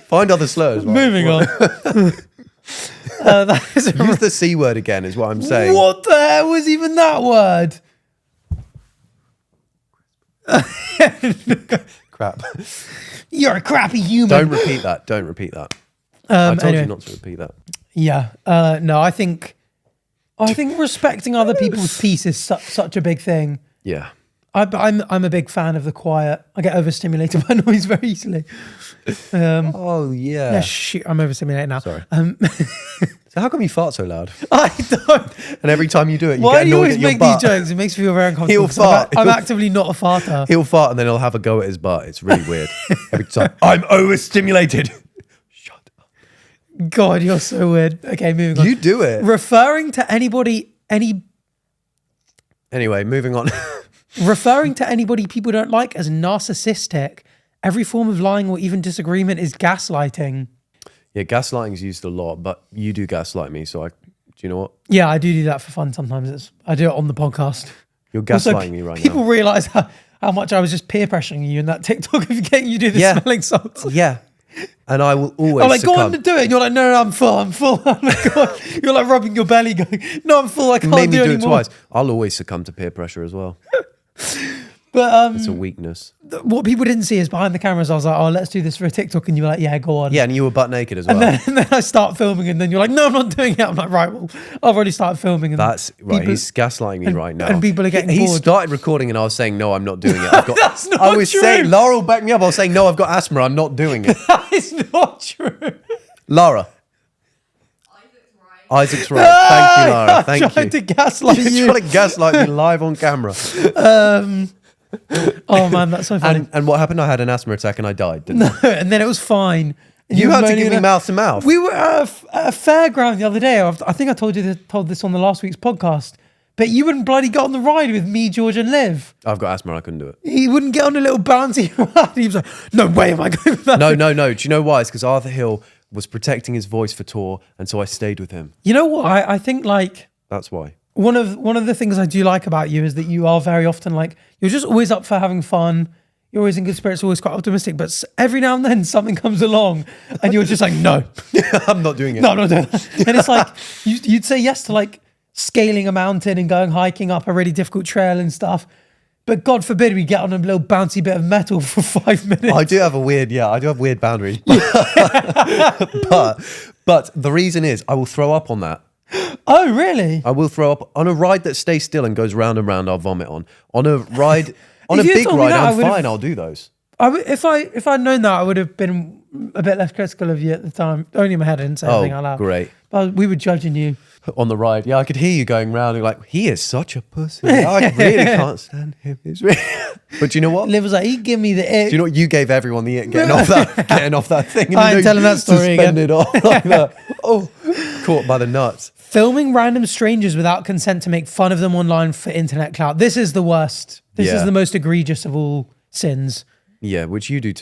Find other slurs. Right? Moving on. Use the C word again is what I'm saying. What the hell was even that word? Crap. You're a crappy human. Don't repeat that. I told anyway. you not to repeat that. Yeah. No, I think respecting other people's peace is such a big thing. Yeah. I'm a big fan of the quiet. I get overstimulated by noise very easily. Oh yeah. Yeah, shoot, I'm overstimulated now. Sorry. So how come you fart so loud? I don't. And every time you do it, you Why get do you annoyed always at your make butt. these jokes? It makes me feel very uncomfortable. He'll 'cause fart. I'm actively not a farter. He'll fart and then he'll have a go at his butt. It's really weird. Every time. I'm overstimulated. Shut up. God, you're so weird. Okay, moving on. You do it. Referring to anybody people don't like as narcissistic. Every form of lying or even disagreement is gaslighting. Yeah, gaslighting is used a lot, but you do gaslight me, so do you know what? Yeah, I do that for fun sometimes. I do it on the podcast. You're gaslighting me right people now. realise how much I was just peer pressuring you in that TikTok of getting you do the smelling salts. Yeah. And I will always I'm like, go on succumb. to do it. And you're like, no, I'm full. Oh my God. You're like rubbing your belly going, no, I'm full. I can't Made me do it anymore. twice. I'll always succumb to peer pressure as well. But It's a weakness. what people didn't see is behind the cameras, I was like, oh, let's do this for a TikTok. And you were like, yeah, go on. Yeah, and you were butt naked as well. And then I start filming and then you're like, no, I'm not doing it. I'm like, right, well, I've already started filming. And That's right. people- He's gaslighting me right now. and people are getting He bored. started recording and I was saying, no, I'm not doing it. I've got, That's not I was true. saying, Laura will back me up. I was saying, no, I've got asthma. I'm not doing it. That is not true. Lara. Isaac's right. Thank you, Lara. Thank you. Trying to gaslight You're you. trying to gaslight me live on camera. Oh man, that's so funny. And what happened? I had an asthma attack and I died, didn't I? And then it was fine. And You were had to moaning give me about- mouth to mouth. We were at a fairground the other day. I think I told this on the last week's podcast. But you wouldn't bloody get on the ride with me, George, and Liv. I've got asthma. I couldn't do it. He wouldn't get on a little bouncy ride. He was like, no way am I going with that. No. Do you know why? It's because Arthur Hill was protecting his voice for tour, and so I stayed with him. You know what? I think like That's why. one of the things I do like about you is that you are very often like, you're just always up for having fun. You're always in good spirits, always quite optimistic. But every now and then something comes along and you're just like, no. I'm not doing it. No, I'm not doing that. And it's like, you'd say yes to like scaling a mountain and going hiking up a really difficult trail and stuff. But God forbid we get on a little bouncy bit of metal for 5 minutes. I do have weird boundaries. But the reason is I will throw up on that. Oh, really? I will throw up on a ride that stays still and goes round and round. I'll vomit on a ride, on a If you big told me ride. that, I I'm would've- fine. I'll do those. If I'd known that, I would have been a bit less critical of you at the time. Only in my head, I didn't say anything out Oh, loud. great. But we were judging you. On the ride, yeah, I could hear you going round and like, he is such a pussy. I really can't stand him. It's really... But you know what? Liv was like, he give me the ick. Do you know what? You gave everyone the ick getting off that thing. And I ain't telling that story again. Suspended off like that. Oh, caught by the nuts. Filming random strangers without consent to make fun of them online for internet clout. This is the worst. This Yeah. is the most egregious of all sins. Yeah, which you did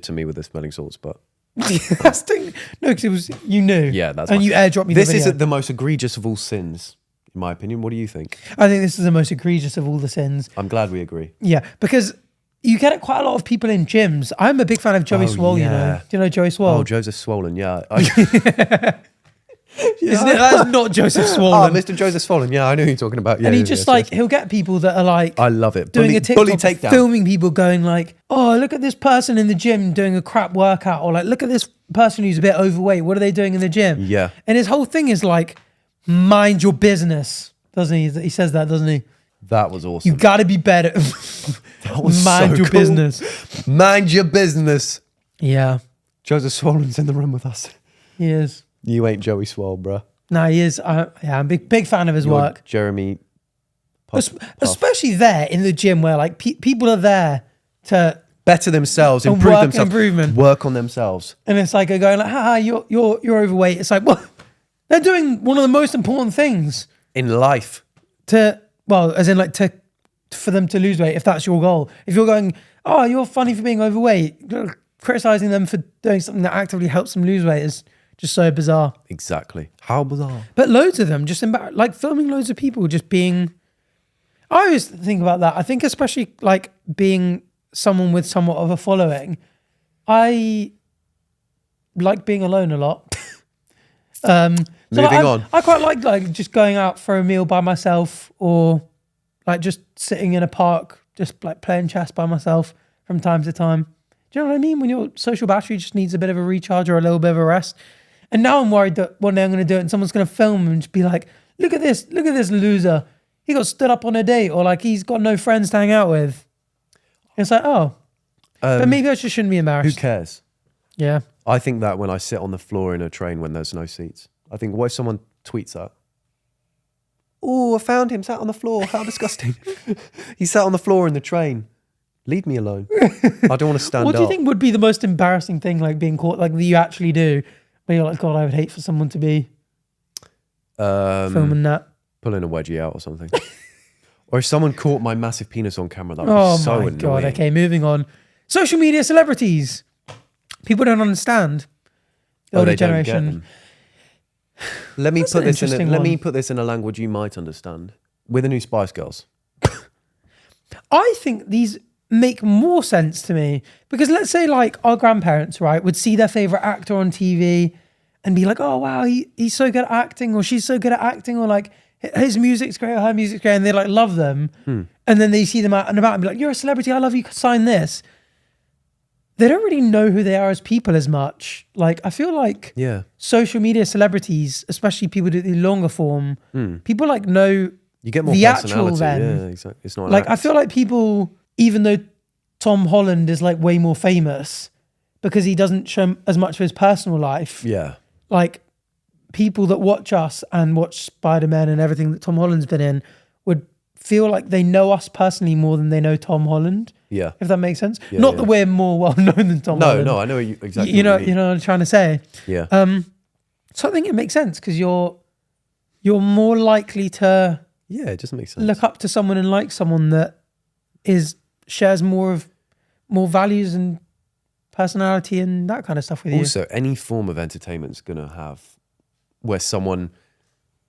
to me with the smelling salts, but That's the, no, because it was, you knew. yeah, that's and fine. you airdropped me This the video. is the most egregious of all sins, in my opinion. What do you think? I think this is the most egregious of all the sins. I'm glad we agree. Yeah, because you get quite a lot of people in gyms. I'm a big fan of Joey Oh, Swole, you know. yeah. Do you know Joey Swole? Oh, Joseph Swollen, yeah. Isn't it? That's not Joseph Oh, Swollen. Mr. Joseph Swollen, yeah, I know who you're talking about. Yeah, and he yes, just yes, like, yes. he'll get people that are like, I love it. doing a TikTok, bully takedown. filming people going like, oh, look at this person in the gym doing a crap workout, or like, look at this person who's a bit overweight. What are they doing in the gym? Yeah. And his whole thing is like, mind your business, doesn't he? He says that, doesn't he? That was awesome. You got to be better. That was mind so your cool. business. Mind your business. Yeah, Joseph Swollen's in the room with us. he is. You ain't Joey Swole, bruh. No, he is. Yeah, I'm a big fan of his You're work. Jeremy. Especially there in the gym where like people are there to Better themselves, and improve work themselves, improvement. work on themselves. And it's like, going like, haha, you're overweight. It's like, well, they're doing one of the most important things In life. as in like for them to lose weight, if that's your goal. If you're going, oh, you're funny for being overweight, criticizing them for doing something that actively helps them lose weight is just so bizarre. Exactly. How bizarre. But loads of them just like filming loads of people just being, I always think about that. I think especially like being someone with somewhat of a following, I like being alone a lot. Moving on. I quite like just going out for a meal by myself, or like just sitting in a park, just like playing chess by myself from time to time. Do you know what I mean? When your social battery just needs a bit of a recharge or a little bit of a rest. And now I'm worried that one day I'm going to do it and someone's going to film and just be like, look at this loser. He got stood up on a date, or like he's got no friends to hang out with. It's like, oh, but maybe I just shouldn't be embarrassed. Who cares? Yeah. I think that when I sit on the floor in a train when there's no seats. I think, what if someone tweets that? Oh, I found him sat on the floor. How disgusting. He sat on the floor in the train. Leave me alone. I don't want to stand up. What do you think would be the most embarrassing thing, like being caught, like that you actually do, where you're like, God, I would hate for someone to be filming that? Pulling a wedgie out or something. Or if someone caught my massive penis on camera, that would be so annoying. God. Okay, moving on. Social media celebrities. People don't understand. The older They don't get generation. them. Let me That's an interesting let me one. put this in a language you might understand. We're the new Spice Girls. I think these make more sense to me because let's say like our grandparents, right, would see their favorite actor on TV and be like, oh wow, he's so good at acting, or she's so good at acting, or like his music's great or her music's great, and they like love them. And then they see them out and about and be like, you're a celebrity, I love you, sign this. They don't really know who they are as people as much. Like, I feel like social media celebrities, especially people who do the longer form, people like know You get more the personality. actual them. Yeah, exactly. It's not Like, I feel like people, even though Tom Holland is like way more famous because he doesn't show as much of his personal life. Yeah. Like, people that watch us and watch Spider-Man and everything that Tom Holland's been in would feel like they know us personally more than they know Tom Holland. Yeah. If that makes sense. Not that we're more well known than Tom Holland. No, I know exactly. You know what you mean. what I'm trying to say. Yeah. So I think it makes sense because you're more likely to It just makes sense. look up to someone and like someone that shares more values and personality and that kind of stuff with you. Also, any form of entertainment is going to have where someone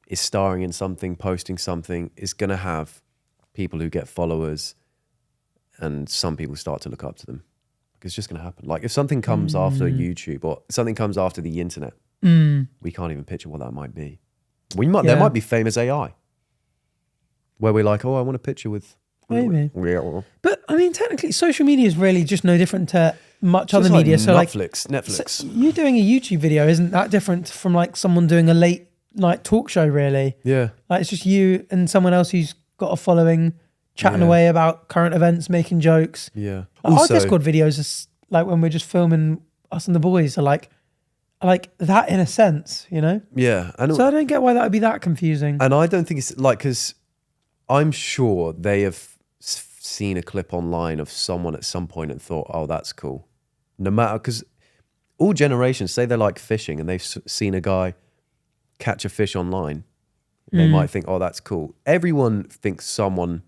is starring in something, posting something, is going to have people who get followers, and some people start to look up to them. It's just going to happen. Like if something comes after YouTube or something comes after the internet, we can't even picture what that might be. There might be famous AI where we're like, oh, I want a picture with. Maybe. But I mean, technically, social media is really just no different to much other like media. So Netflix. So you doing a YouTube video isn't that different from like someone doing a late night talk show, really. Yeah. Like it's just you and someone else who's got a following, chatting away about current events, making jokes. Yeah. Like our Discord videos is like when we're just filming us and the boys are like that in a sense, you know? Yeah. And so I don't get why that would be that confusing. And I don't think it's like, because I'm sure they have seen a clip online of someone at some point and thought, oh, that's cool. No matter, because all generations, say they're like fishing and they've seen a guy catch a fish online, they might think, oh, that's cool. Everyone thinks someone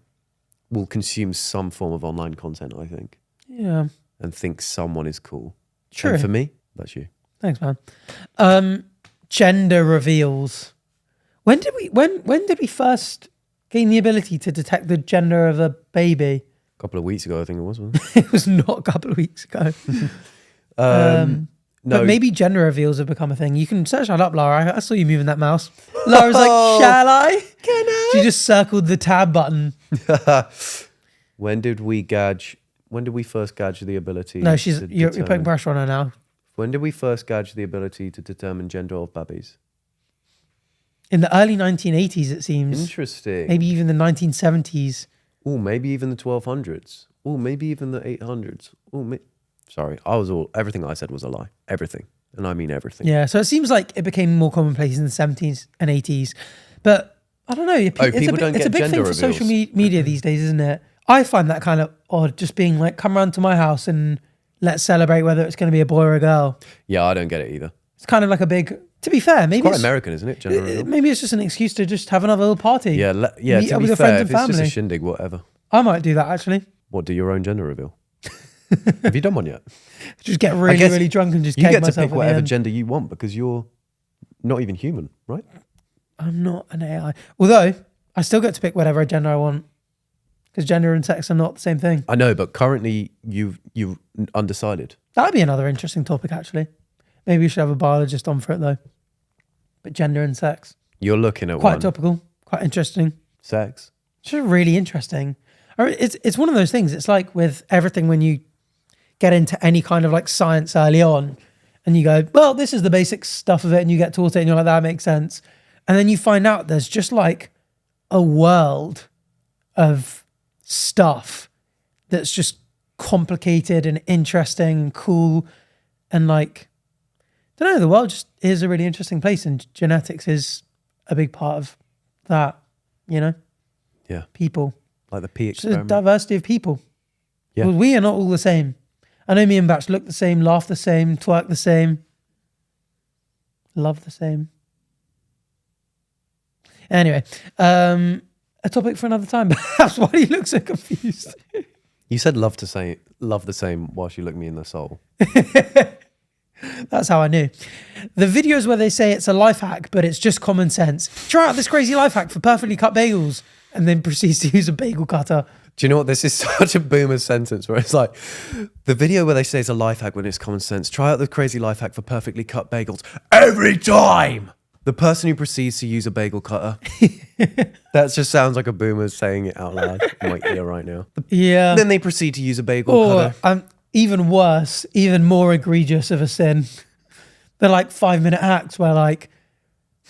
will consume some form of online content, I think. Yeah. And think someone is cool. True. And for me, that's you. Thanks, man. Gender reveals. When did we first gain the ability to detect the gender of a baby? A couple of weeks ago, I think it was, wasn't it? It was not a couple of weeks ago. No. But maybe gender reveals have become a thing. You can search that up, Lara. I saw you moving that mouse. Lara's like, shall I? Can I? She just circled the tab button. When did we first gauge the ability? No, you're putting pressure on her now. When did we first gauge the ability to determine gender of babies? In the early 1980s, it seems. Interesting. Maybe even the 1970s. Oh, maybe even the 1200s. Oh, maybe even the 800s. Oh, sorry, everything I said was a lie. Everything. And I mean everything. Yeah, so it seems like it became more commonplace in the 70s and 80s. But I don't know. People don't it's a get big thing gender for social reveals. media these days, isn't it? I find that kind of odd, just being like, come round to my house and let's celebrate whether it's going to be a boy or a girl. Yeah, I don't get it either. It's kind of like a big, to be fair, maybe Quite American, isn't it? Gender reveal? maybe it's just an excuse to just have another little party. Yeah, Meet to up be with your fair, friends if and it's just a family. shindig, whatever. I might do that actually. What, do your own gender reveal? Have you done one yet? Just get really, guess really drunk and just You cake get to myself pick at the whatever end. gender you want because you're not even human, right? I'm not an AI. Although, I still get to pick whatever gender I want. Because gender and sex are not the same thing. I know, but currently you've undecided. That'd be another interesting topic, actually. Maybe we should have a biologist on for it, though. But gender and sex. You're looking at Quite one. topical. Quite interesting. Sex. It's just really interesting. It's one of those things. It's like with everything when you get into any kind of like science early on and you go, well, this is the basic stuff of it, and you get taught it and you're like, that makes sense. And then you find out there's just like a world of stuff that's just complicated and interesting and cool. And like, I don't know, the world just is a really interesting place, and genetics is a big part of that, you know? Yeah. People. Like the P Just a experiment. diversity of people. Yeah. Well, we are not all the same. I know me and Bach look the same, laugh the same, twerk the same, love the same. Anyway, a topic for another time. Perhaps. Why do you look so confused? You said love the same whilst you look me in the soul. That's how I knew. The videos where they say it's a life hack, but it's just common sense. Try out this crazy life hack for perfectly cut bagels, and then proceeds to use a bagel cutter. Do you know what? This is such a boomer sentence where it's like, the video where they say it's a life hack when it's common sense. Try out the crazy life hack for perfectly cut bagels every time. The person who proceeds to use a bagel cutter. That just sounds like a boomer saying it out loud in my ear right now. Yeah. Then they proceed to use a bagel Or cutter. even worse, even more egregious of a sin. They're like 5-minute hacks where like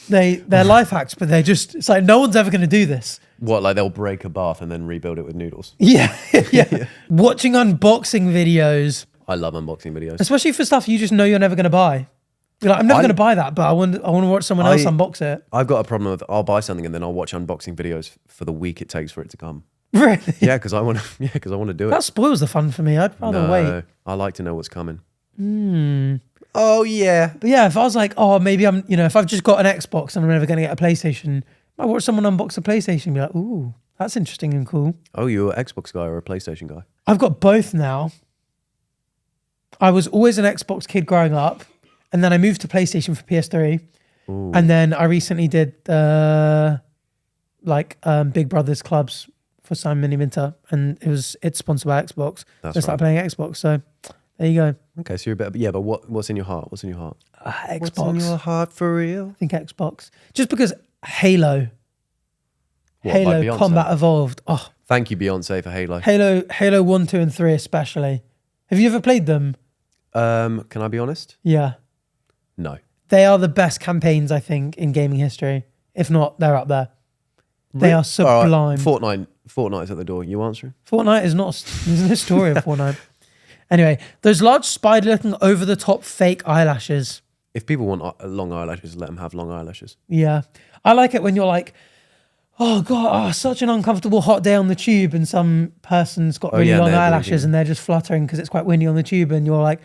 they're life hacks, but it's like no one's ever going to do this. What, like they'll break a bath and then rebuild it with noodles? Yeah. Watching unboxing videos, I love unboxing videos. especially for stuff you just know you're never going to buy. You're like, I'm never going to buy that, but I want to watch someone else unbox it. I've got a problem with I'll buy something and then I'll watch unboxing videos for the week it takes for it to come. Really? Yeah, because I want to. Yeah, because I want to do it. That spoils the fun for me. I'd rather wait. No, I like to know what's coming. Oh yeah. But yeah, if I was like, oh, maybe if I've just got an Xbox and I'm never going to get a PlayStation, I watch someone unbox a PlayStation and be like, ooh, that's interesting and cool. Oh, you're an Xbox guy or a PlayStation guy? I've got both now. I was always an Xbox kid growing up, and then I moved to PlayStation for PS3. Ooh. And then I recently did Big Brothers clubs for Simon and Winter, and it's sponsored by Xbox. That's so I started playing Xbox. So there you go. Okay, so you're a bit. Yeah, but what's in your heart? What's in your heart? Xbox. What's in your heart for real? I think Xbox. Just because Halo. What, by Halo Beyonce? Combat Evolved. Oh, Thank you, Beyonce, for Halo. Halo 1, 2, and 3 especially. Have you ever played them? Can I be honest? Yeah. No. They are the best campaigns, I think, in gaming history. If not, they're up there. They are sublime. All right, Fortnite's at the door. You answering? Fortnite is not... There's no story of Fortnite. Anyway, those large spider-looking over-the-top fake eyelashes. If people want long eyelashes, let them have long eyelashes. Yeah. I like it when you're like, oh, God, such an uncomfortable hot day on the tube, and some person's got really long eyelashes and they're just fluttering because it's quite windy on the tube, and you're like,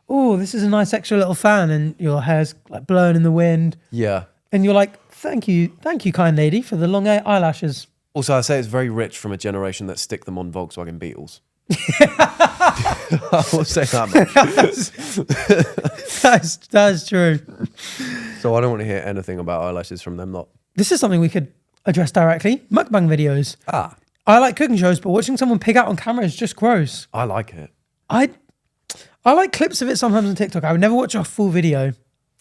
oh, this is a nice extra little fan, and your hair's like blowing in the wind. Yeah. And you're like, thank you, kind lady, for the long eyelashes. Also, I say it's very rich from a generation that stick them on Volkswagen Beetles. I will say that much. That's true. So I don't want to hear anything about eyelashes from them lot. This is something we could address directly. Mukbang videos. I like cooking shows, but watching someone pig out on camera is just gross. I like it. I like clips of it sometimes on TikTok. I would never watch a full video.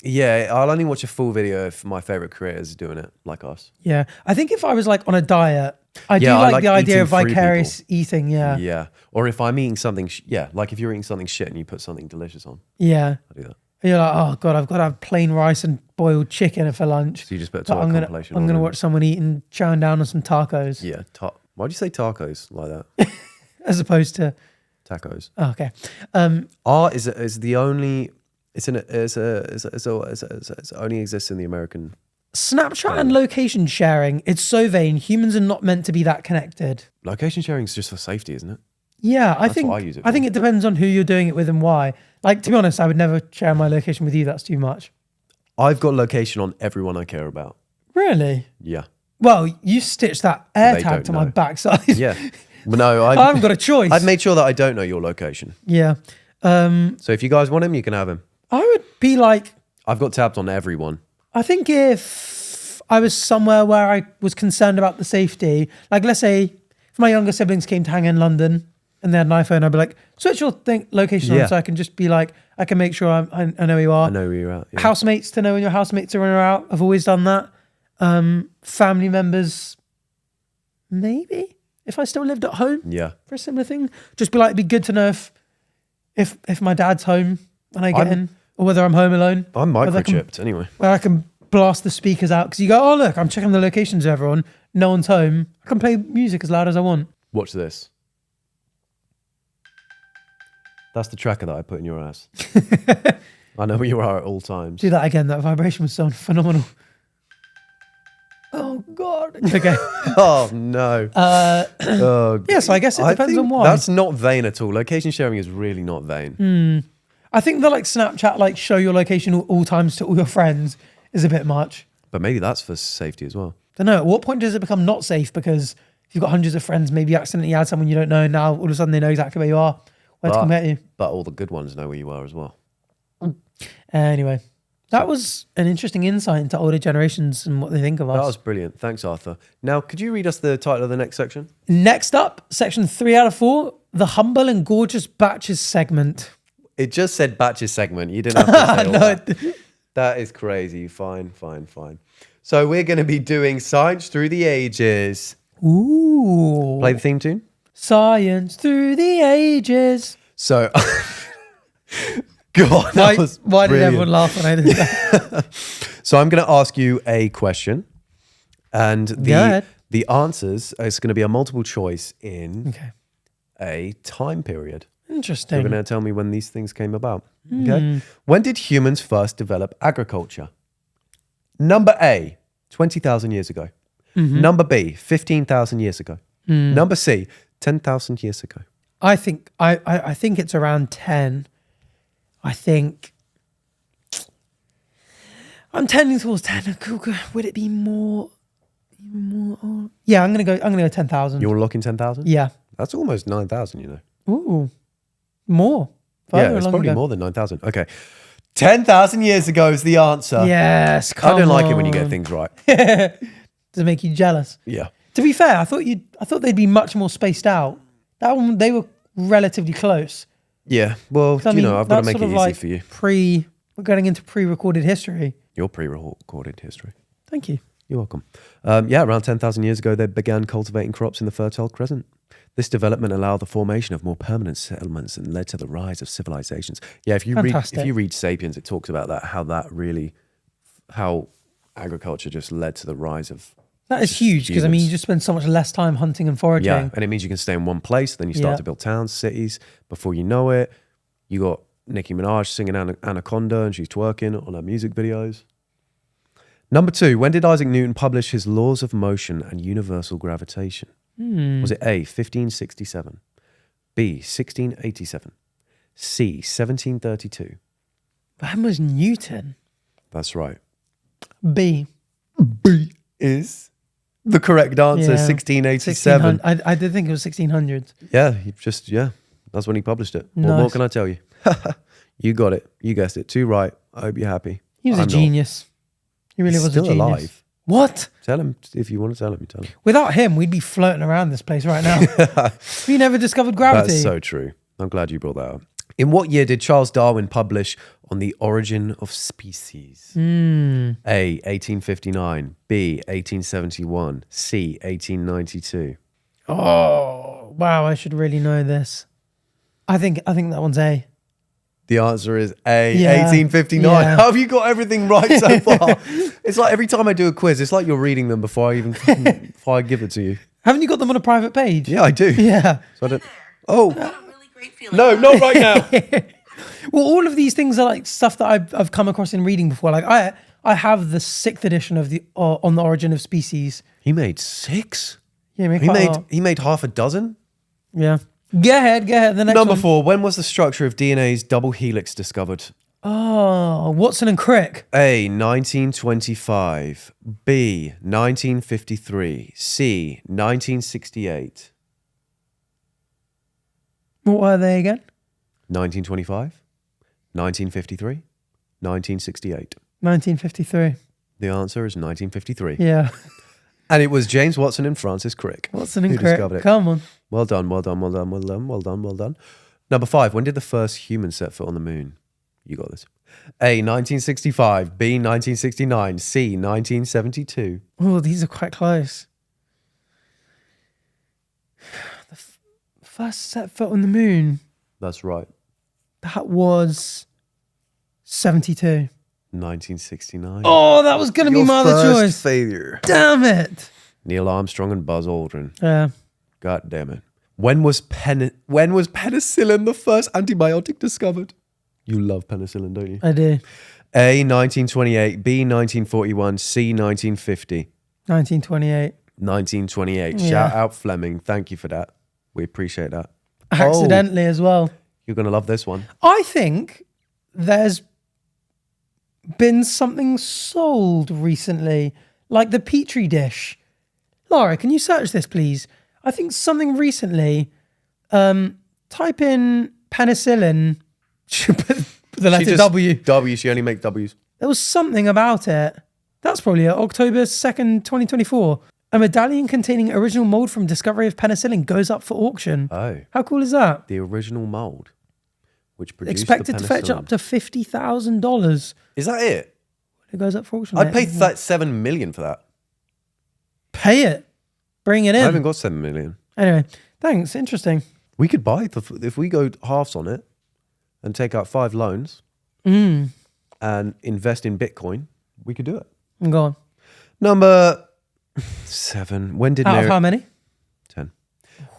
Yeah, I'll only watch a full video if my favorite creators are doing it, like us. Yeah. I think if I was like on a diet, I do Yeah, I like like the idea eating of through vicarious eating. Yeah. Yeah. Or if I'm eating something, like if you're eating something shit and you put something delicious on, Yeah. I do that. And you're like, oh God, I've got to have plain rice and boiled chicken for lunch. So you just put a So total compilation I'm on gonna it. watch someone eating, chowing down on some tacos. Yeah. Why'd you say tacos like that? As opposed to... Tacos. Oh, okay. Art is the only It only exists in the American. Snapchat and location sharing, it's so vain. Humans are not meant to be that connected. Location sharing is just for safety, isn't it? Yeah, That's what I use it for. I think it depends on who you're doing it with and why. Like, to be honest, I would never share my location with you. That's too much. I've got location on everyone I care about. Really? Yeah. Well, you stitched that air They tag don't to my know. backside. Yeah. But no, I haven't got a choice. I've made sure that I don't know your location. Yeah. So if you guys want him, you can have him. I would be like, I've got tabs on everyone. I think if I was somewhere where I was concerned about the safety, like let's say if my younger siblings came to hang in London and they had an iPhone, I'd be like, switch your location Yeah. on so I can just be like, I can make sure I know where you are. I know where you're at. Yeah. Housemates to know when your housemates are in or out. I've always done that. Family members, maybe if I still lived at home Yeah. for a similar thing, just be like, it'd be good to know if my dad's home when I get in, or whether I'm home alone. I'm whether I can- microchipped anyway. where I can blast the speakers out because you go, oh look, I'm checking the locations of everyone. No one's home. I can play music as loud as I want. Watch this. That's the tracker that I put in your ass. I know where you are at all times. Do that again. That vibration was so phenomenal. Oh God. Okay. Oh no. Oh, Yeah, so I guess it depends think on why. That's not vain at all. Location sharing is really not vain. I think the like Snapchat, like show your location all times to all your friends is a bit much. But maybe that's for safety as well. Don't know. At what point does it become not safe? Because if you've got hundreds of friends, maybe you accidentally add someone you don't know. Now all of a sudden they know exactly where you are, where to come at you. But all the good ones know where you are as well. Anyway, that was an interesting insight into older generations and what they think of us. That was brilliant. Thanks, Arthur. Now, could you read us the title of the next section? Next up, section 3 out of 4, the humble and gorgeous batches segment. It just said batches segment. You didn't have to say all No, that. That is crazy. Fine. So we're going to be doing Science Through the Ages. Ooh. Play the theme tune. Science through the ages. So, God, that was Why did brilliant. everyone laugh when I did that? So I'm going to ask you a question, and Go ahead. the answers is going to be a multiple choice in Okay. a time period. Interesting. You're going to tell me when these things came about. Okay. When did humans first develop agriculture? Number A, 20,000 years ago. Number B, 15,000 years ago. Number C, 10,000 years ago. I think it's around 10. I think I'm tending towards 10. Would it be more? Yeah, I'm gonna go 10,000. You're locking 10,000? Yeah. That's almost 9,000, you know. Ooh. More. Yeah, Further it's along probably ago. more than 9,000. Okay. 10,000 years ago is the answer. Yes. I Come don't like it when you on. get things right. Does it make you jealous? Yeah. To be fair, I thought they'd be much more spaced out. That one, they were relatively close. Yeah. Well, I mean, I've got to that's make sort it of easy for you. We're getting into pre-recorded history. Your pre-recorded history. Thank you. You're welcome. Around 10,000 years ago, they began cultivating crops in the Fertile Crescent. This development allowed the formation of more permanent settlements and led to the rise of civilizations. Yeah, if you read *Sapiens*, it talks about that, how agriculture just led to the rise of. That is huge because humans. you just spend so much less time hunting and foraging. Yeah, and it means you can stay in one place. Then you start to build towns, cities. Before you know it, you got Nicki Minaj singing Anaconda and she's twerking on her music videos. Number 2, when did Isaac Newton publish his laws of motion and universal gravitation? Was it A, 1567, B, 1687, C, 1732? When was Newton? That's right. B. B is the correct answer, Yeah. 1687. I did think it was 1600s. Yeah, that's when he published it. What more Nice. can I tell you? You got it. You guessed it. 2 right. I hope you're happy. He was I'm a not. genius. He really He's was still a genius. alive. What? Tell him if you want to tell him. You tell him. Without him, we'd be floating around this place right now. We never discovered gravity. That's so true. I'm glad you brought that up. In what year did Charles Darwin publish On the Origin of Species? A, 1859, B, 1871, C, 1892. Oh, wow. I should really know this. I think that one's A. The answer is A, Yeah. 1859. Yeah. How have you got everything right so far? It's like every time I do a quiz, it's like you're reading them before I give it to you. Haven't you got them on a private page? Yeah, I do. Yeah. So I don't. Oh, Really great feeling. no, not right now. Well, all of these things are like stuff that I've come across in reading before. Like I have the 6th edition of the On the Origin of Species. He made 6? Yeah, he He made half a dozen? Yeah. Go ahead. The next Number one. 4. When was the structure of DNA's double helix discovered? Oh, Watson and Crick. A. 1925. B. 1953. C. 1968. What were they again? 1925, 1953, 1968. 1953. The answer is 1953. Yeah. And it was James Watson and Francis Crick Watson and who Crick. discovered it. Come on. Well done. Number 5. When did the first human set foot on the moon? You got this. A. 1965. B. 1969. C. 1972. Oh, these are quite close. The first set foot on the moon. That's right. That was 72. 1969. Oh, that was going to be my other choice. Failure. Damn it. Neil Armstrong and Buzz Aldrin. Yeah. God damn it. When was penicillin the first antibiotic discovered? You love penicillin, don't you? I do. A. 1928. B. 1941. C. 1950. 1928. 1928. Yeah. Shout out Fleming. Thank you for that. We appreciate that. Accidentally as well. You're going to love this one. I think there's been something sold recently, like the Petri dish. Laura, can you search this, please? I think something recently. Type in penicillin. The letter W. W. She only makes W's. There was something about it. That's probably it. October 2nd, 2024. A medallion containing original mold from discovery of penicillin goes up for auction. Oh. How cool is that? The original mold, which produced Expected the to fetch penicillin. up to $50,000. Is that it? It goes up for auction. I'd pay mate. 7 million for that. Pay it. Bring it I in. haven't got 7 million. Anyway, thanks. Interesting. We could buy if we go halves on it and take out 5 loans Mm. and invest in Bitcoin. We could do it. I'm gone. Number 7. When did Out Mary... of how many? 10.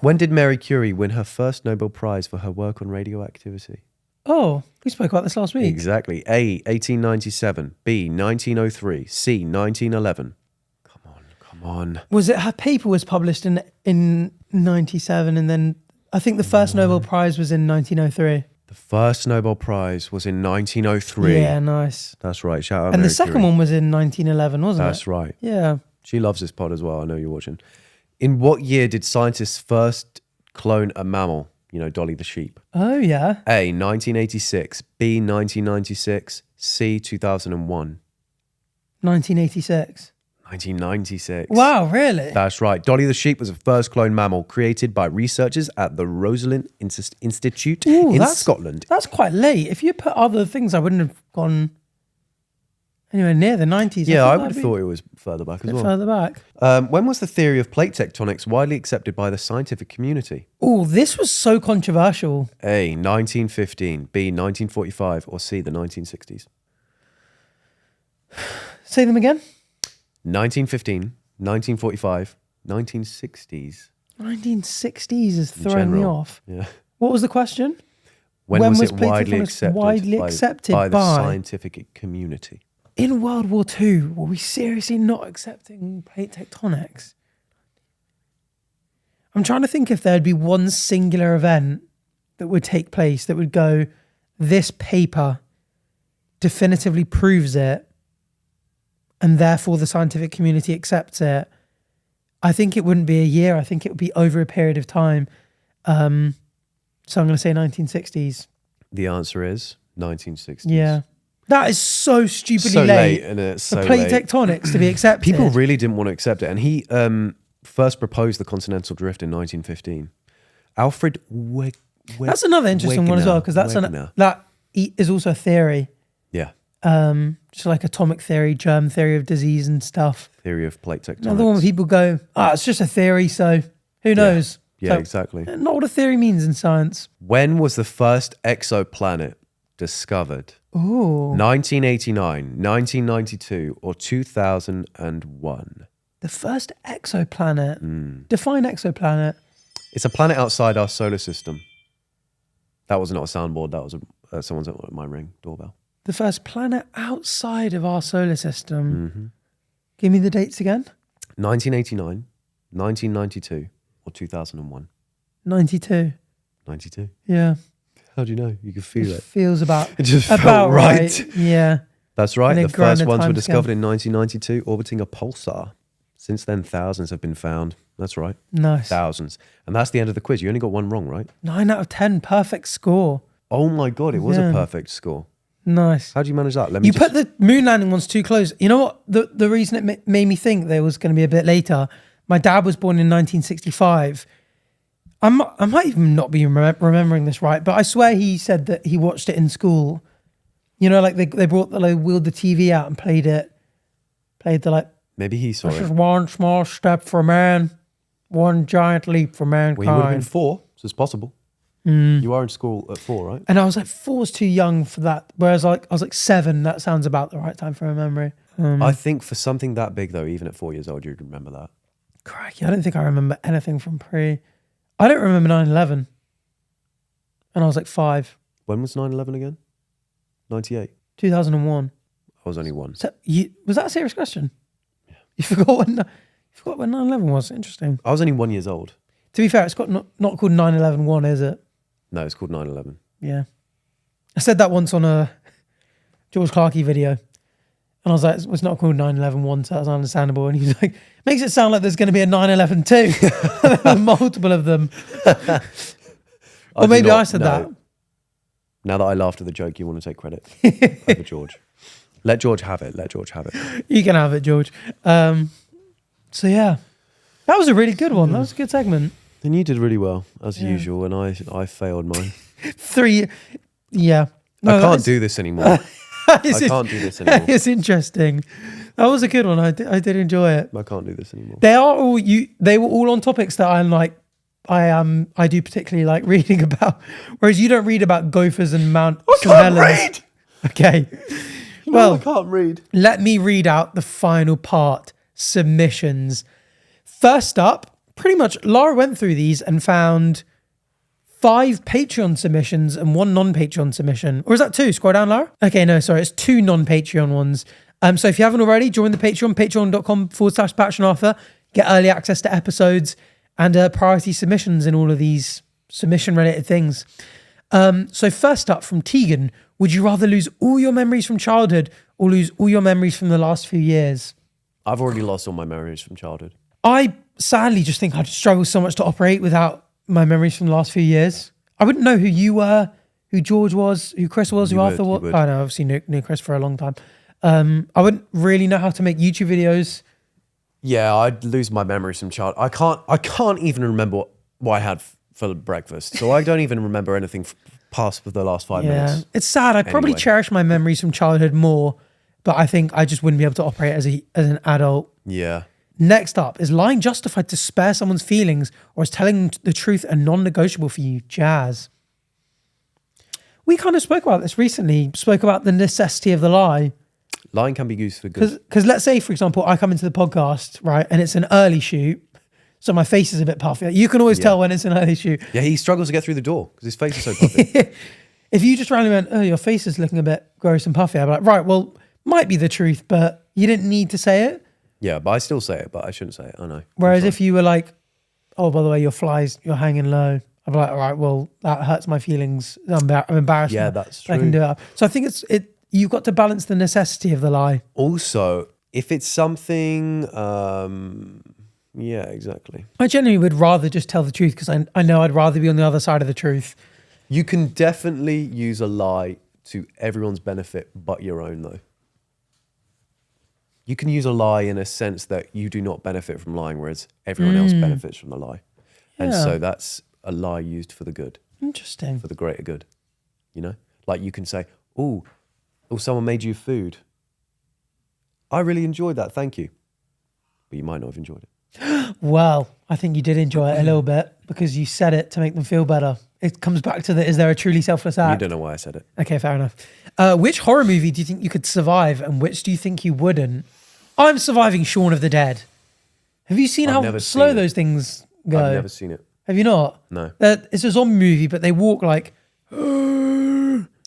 When did Mary Curie win her first Nobel Prize for her work on radioactivity? Oh, we spoke about this last week. Exactly. A. 1897. B. 1903. C. 1911. Come on. Was it her paper was published in 97 and then I think the first Nobel Prize was in 1903. The first Nobel Prize was in 1903. Yeah, nice. That's right. Shout out And Mary the second Curie. one was in 1911, wasn't it? That's right. Yeah. She loves this pod as well. I know you're watching. In what year did scientists first clone a mammal? You know, Dolly the sheep. Oh, yeah. A. 1986. B. 1996. C. 2001. 1986. 1996. Wow, really? That's right. Dolly the sheep was the first cloned mammal created by researchers at the Rosalind Institute in Scotland. That's quite late. If you put other things, I wouldn't have gone anywhere near the 90s. Yeah, I thought would have that'd thought it was further back be as a bit well. further back. When was the theory of plate tectonics widely accepted by the scientific community? Oh, this was so controversial. A. 1915. B. 1945. Or C. The 1960s. Say them again. 1915, 1945, 1960s. 1960s is throwing me general. off. Yeah. What was the question? When was it plate widely tectonics accepted, widely by, accepted by the by? scientific community? In World War II, were we seriously not accepting plate tectonics? I'm trying to think if there'd be one singular event that would take place that would go, this paper definitively proves it, and therefore the scientific community accepts it. I think it wouldn't be a year. I think it would be over a period of time. So I'm going to say 1960s. The answer is 1960s. Yeah. That is so stupidly So late. and it's For so plate late. tectonics to be accepted. People really didn't want to accept it. And he first proposed the continental drift in 1915. Alfred That's another interesting one as well, because that is also a theory. Yeah. Just like atomic theory, germ theory of disease and stuff. Theory of plate tectonics. Another one where people go, it's just a theory, so who knows? Yeah, So, exactly. Not what a theory means in science. When was the first exoplanet discovered? Ooh. 1989, 1992, or 2001? The first exoplanet. Define exoplanet. It's a planet outside our solar system. That was not a soundboard. That was Someone's at my ring doorbell. The first planet outside of our solar system. Mm-hmm. Give me the dates again. 1989, 1992, or 2001. 92. 92. Yeah. How do you know? You can feel it. Feels about It just about felt right. Yeah. That's right. In a The first grander ones were timescale. discovered in 1992, orbiting a pulsar. Since then, thousands have been found. That's right. Nice. Thousands. And that's the end of the quiz. You only got one wrong, right? 9 out of 10. Perfect score. Oh my God, it was Yeah. a perfect score. Nice. How do you manage that? You put the moon landing ones too close. You know what? The reason it made me think there was going to be a bit later, my dad was born in 1965. I might even not be remembering this right, but I swear he said that he watched it in school. You know, like they wheeled the TV out and played the like, Maybe he saw this is it. one small step for man, one giant leap for mankind. Well, he would have been 4, so it's possible. You are in school at 4, right? And I was like, 4's too young for that. Whereas I was like 7, that sounds about the right time for a memory. I think for something that big, though, even at 4 years old, you can remember that. Crikey, I don't think I remember anything from I don't remember 9/11. And I was like 5. When was 9/11 again? 98. 2001. I was only 1. So was that a serious question? Yeah. You forgot when 9/11 was? Interesting. I was only 1 years old. To be fair, it's got not called 9/11-1, is it? No, it's called 9/11. Yeah. I said that once on a George Clarkey video. And I was like, it's not called 9/11-1, so that's understandable. And he was like, makes it sound like there's going to be a 9/11-2. Multiple of them. Or maybe I said that. Now that I laughed at the joke, you want to take credit over George. Let George have it. Let George have it. You can have it, George. So yeah, that was a really good one. That was a good segment. And you did really well, as usual, and I failed mine. 3, yeah. No, I can't do this anymore. I can't do this anymore. It's interesting. That was a good one. I did enjoy it. I can't do this anymore. They were all on topics that I'm like, I do particularly like reading about. Whereas you don't read about gophers and Mount St Helens. Read! Okay. Well, I can't read. Let me read out the final part, submissions. First up, pretty much Lara went through these and found 5 Patreon submissions and 1 non-Patreon submission. Or is that 2? Scroll down, Lara. Okay, no, sorry. It's 2 non-Patreon ones. So if you haven't already, join the Patreon, patreon.com/Batch and Arthur. Get early access to episodes and priority submissions in all of these submission-related things. So first up from Tegan, would you rather lose all your memories from childhood or lose all your memories from the last few years? I've already lost all my memories from childhood. I sadly just think I'd struggle so much to operate without my memories from the last few years. I wouldn't know who you were, who George was, who Chris was, who Arthur was. I know, obviously knew Chris for a long time. I wouldn't really know how to make YouTube videos. Yeah, I'd lose my memories from childhood. I can't even remember what I had for breakfast. So I don't even remember anything past the last 5 minutes. It's sad. I'd probably cherish my memories from childhood more, but I think I just wouldn't be able to operate as an adult. Yeah. Next up, is lying justified to spare someone's feelings, or is telling the truth a non-negotiable for you? Jazz. We kind of spoke about this recently, spoke about the necessity of the lie. Lying can be used for good. Because let's say, for example, I come into the podcast, right, and it's an early shoot, so my face is a bit puffy. You can always tell when it's an early shoot. Yeah, he struggles to get through the door because his face is so puffy. If you just randomly went, oh, your face is looking a bit gross and puffy, I'd be like, right, well, might be the truth, but you didn't need to say it. Yeah, but I still say it, but I shouldn't say it. I know. Whereas if you were like, oh, by the way, you're hanging low, I'd be like, all right, well, that hurts my feelings. I'm embarrassed. Yeah, that's true. I can do it. So I think you've got to balance the necessity of the lie. Also, if it's something, yeah, exactly. I genuinely would rather just tell the truth because I know I'd rather be on the other side of the truth. You can definitely use a lie to everyone's benefit but your own, though. You can use a lie in a sense that you do not benefit from lying, whereas everyone else benefits from the lie. Yeah. And so that's a lie used for the good. Interesting. For the greater good. You know? Like you can say, oh, someone made you food. I really enjoyed that, thank you. But you might not have enjoyed it. Well, I think you did enjoy it a little bit because you said it to make them feel better. It comes back to is there a truly selfless act? You don't know why I said it. Okay, fair enough. Which horror movie do you think you could survive and which do you think you wouldn't? I'm surviving Shaun of the Dead. Have you seen how slow those things go? I've never seen it. Have you not? No. It's a zombie movie, but they walk like...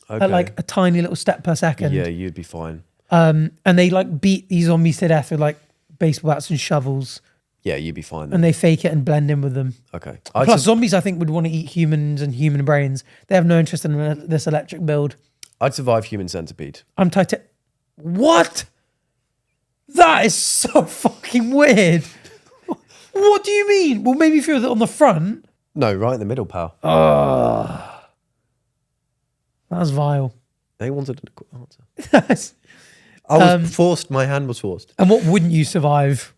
at like a tiny little step per second. Yeah, you'd be fine. And they like beat these zombies to death with like baseball bats and shovels. Yeah, you'd be fine then. And they fake it and blend in with them. Okay. Plus, zombies, I think, would want to eat humans and human brains. They have no interest in this electric build. I'd survive human centipede. I'm What? That is so fucking weird. What do you mean? Well, maybe if you're on the front. No, right in the middle, pal. Oh, that's vile. They wanted a quick answer. I was forced. My hand was forced. And what wouldn't you survive?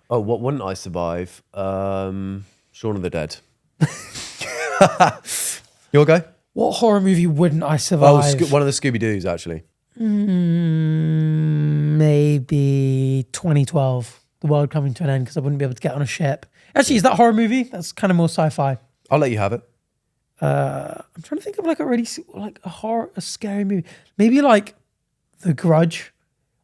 Oh, what wouldn't I survive? Shaun of the Dead. Your go? What horror movie wouldn't I survive? Oh, one of the Scooby-Doos, actually. Maybe 2012. The world coming to an end because I wouldn't be able to get on a ship. Actually, is that a horror movie? That's kind of more sci-fi. I'll let you have it. I'm trying to think of like a scary movie. Maybe like The Grudge,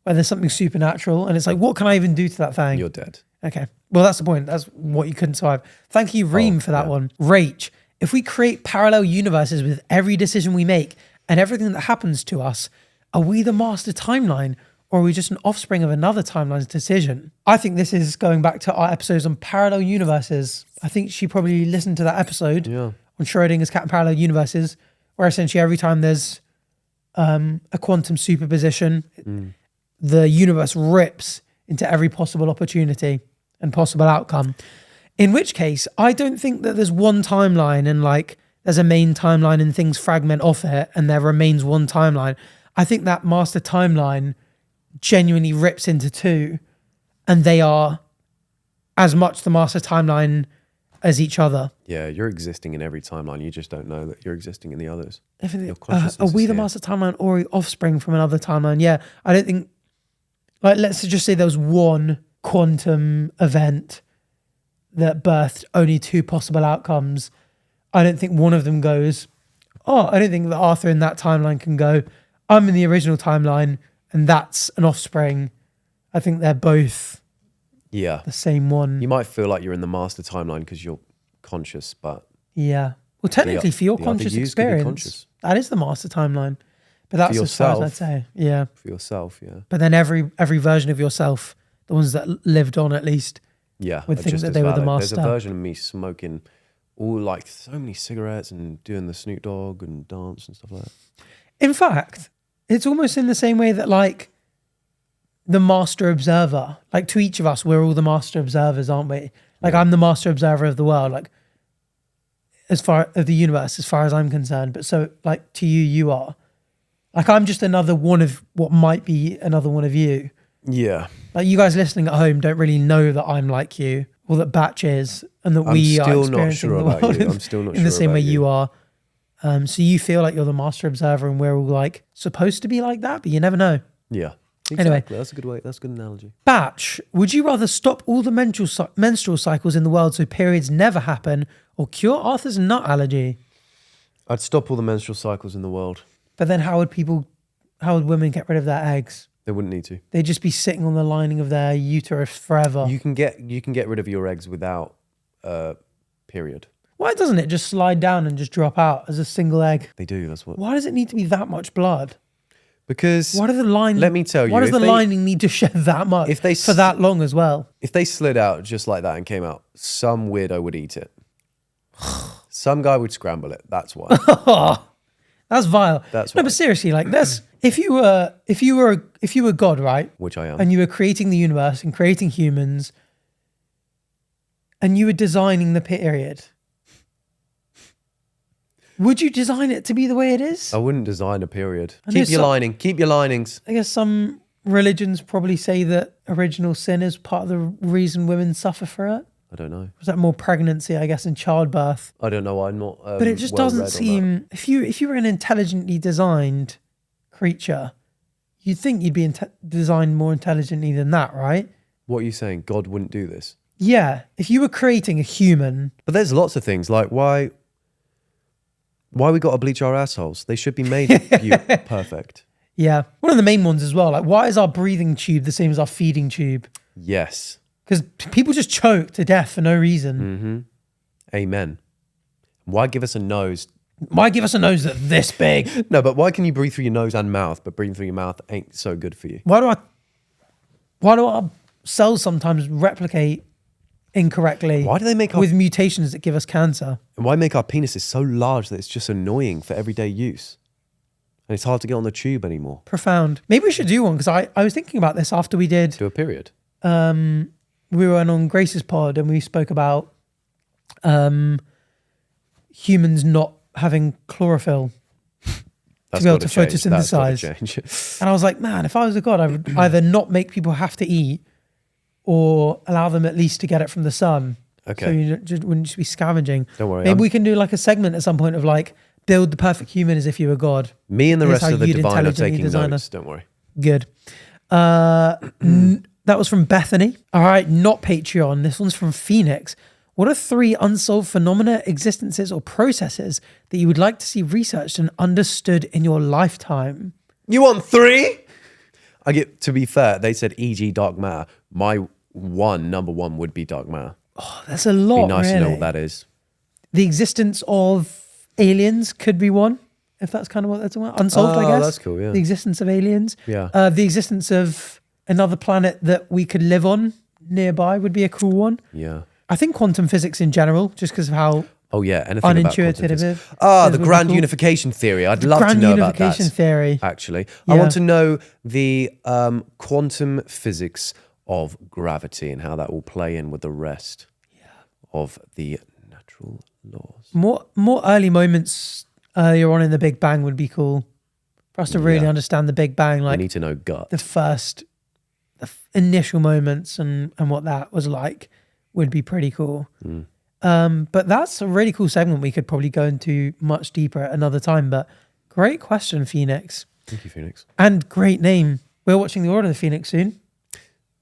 where there's something supernatural and it's like, what can I even do to that thing? You're dead. Okay. Well, that's the point. That's what you couldn't survive. Thank you, Reem, for that one. Rach, if we create parallel universes with every decision we make and everything that happens to us, are we the master timeline or are we just an offspring of another timeline's decision? I think this is going back to our episodes on parallel universes. I think she probably listened to that episode on Schrodinger's cat and parallel universes, where essentially every time there's a quantum superposition, the universe rips into every possible opportunity and possible outcome. In which case, I don't think that there's one timeline and like there's a main timeline and things fragment off it and there remains one timeline. I think that master timeline genuinely rips into two and they are as much the master timeline as each other. Yeah, you're existing in every timeline. You just don't know that you're existing in the others. Are we the master timeline or offspring from another timeline? Yeah, I don't think, like, let's just say there was one quantum event that birthed only two possible outcomes. I don't think one of them goes, I don't think that Arthur in that timeline can go, I'm in the original timeline and that's an offspring. I think they're both the same one. You might feel like you're in the master timeline because you're conscious, but... Yeah. Well, technically for your conscious experience, that is the master timeline. But that's as far as I'd say. Yeah. For yourself, yeah. But then every version of yourself, the ones that lived on at least, would think that they were the master. There's a version of me smoking all like so many cigarettes and doing the Snoop Dogg and dance and stuff like that. In fact, it's almost in the same way that like the master observer, like to each of us, we're all the master observers, aren't we? Like I'm the master observer of the world, like as far of the universe, as far as I'm concerned. But so like to you, you are. Like I'm just another one of what might be another one of you. Yeah. Like you guys listening at home don't really know that I'm like you or that Batch is and that we are experiencing the world I'm still not in the same way you are. So you feel like you're the master observer and we're all like supposed to be like that, but you never know. Yeah. Exactly. Anyway. That's a good way. That's a good analogy. Batch, would you rather stop all the menstrual cycles in the world so periods never happen or cure Arthur's nut allergy? I'd stop all the menstrual cycles in the world. But then how would women get rid of their eggs? They wouldn't need to. They'd just be sitting on the lining of their uterus forever. You can get rid of your eggs without period. Why doesn't it just slide down and just drop out as a single egg? They do. That's what. Why does it need to be that much blood? Because why do the line? Let me tell you. Why does the lining need to shed that much for that long as well? If they slid out just like that and came out, some weirdo would eat it. Some guy would scramble it. That's why. That's vile. That's no, but seriously, like this. If you were God, right? Which I am. And you were creating the universe and creating humans, and you were designing the period. Would you design it to be the way it is? I wouldn't design a period. Keep your linings. I guess some religions probably say that original sin is part of the reason women suffer for it. I don't know. Was that more pregnancy, I guess, and childbirth? I don't know. I'm not. But it just doesn't seem. If you were an intelligently designed creature, you'd think you'd be designed more intelligently than that, right? What are you saying? God wouldn't do this? Yeah. If you were creating a human. But there's lots of things like why we got to bleach our assholes? They should be made perfect. Yeah. One of the main ones as well. Like, why is our breathing tube the same as our feeding tube? Yes. Because people just choke to death for no reason. Mm-hmm. Amen. Why give us a nose Why give us a nose that's this big? No, but why can you breathe through your nose and mouth, but breathing through your mouth ain't so good for you? Why do our cells sometimes replicate incorrectly? Why do they make with mutations that give us cancer? And why make our penises so large that it's just annoying for everyday use? And it's hard to get on the tube anymore. Profound. Maybe we should do one, because I was thinking about this after we did. Do a period. We were on Grace's pod and we spoke about humans not having chlorophyll to be able to photosynthesize. And I was like, man, if I was a god, I would either not make people have to eat or allow them at least to get it from the sun. Okay. So you wouldn't just be scavenging. Don't worry. Maybe we can do like a segment at some point of like, build the perfect human as if you were God. Me and the Here's rest of the you'd divine are intelligently taking design notes. us. Don't worry. Good. That was from Bethany. All right, not Patreon. This one's from Phoenix. What are 3 unsolved phenomena, existences, or processes that you would like to see researched and understood in your lifetime? You want 3? To be fair, they said e.g. dark matter. My number one would be dark matter. Oh, that's a lot, Be nice really. to know what that is. The existence of aliens could be one, if that's kind of what they're talking about. Unsolved, I guess. That's cool, yeah. The existence of aliens. Yeah. The existence of another planet that we could live on nearby would be a cool one. Yeah. I think quantum physics in general, just because of how Oh, yeah. Anything about quantum unintuitive it physics. is. The grand unification theory. I'd love to Grand know about that. unification theory. Actually. Yeah. I want to know the quantum physics of gravity and how that will play in with the rest of the natural laws. More early moments earlier on in the Big Bang would be cool for us to really understand the Big Bang, like we need to know gut. the initial moments and what that was like would be pretty cool. But that's a really cool segment we could probably go into much deeper at another time. But great question, Phoenix. Thank you, Phoenix. And great name. We're watching The Order of the Phoenix soon.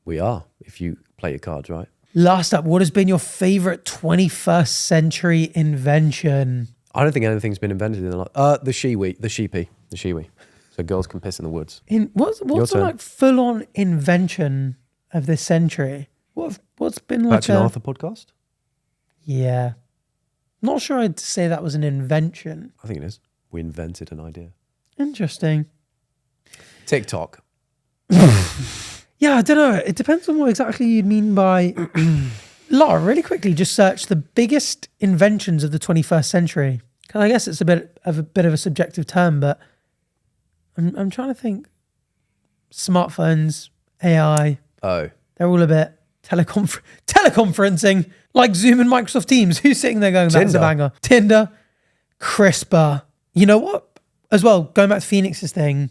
We are, if you play your cards right. Last up, what has been your favorite 21st century invention? I don't think anything's been invented in the the sheepy. So girls can piss in the woods. What's the turn. like full on invention of this century? What's been like Back to an Arthur podcast? Yeah. Not sure I'd say that was an invention. I think it is. We invented an idea. Interesting. TikTok. Yeah, I don't know. It depends on what exactly you'd mean by... Lara, really quickly, just search the biggest inventions of the 21st century. Because I guess it's a bit of a subjective term, but I'm trying to think. Smartphones, AI. Oh. They're all a bit teleconferencing, like Zoom and Microsoft Teams. Who's sitting there going, that's a banger? Tinder, CRISPR. You know what? As well, going back to Phoenix's thing,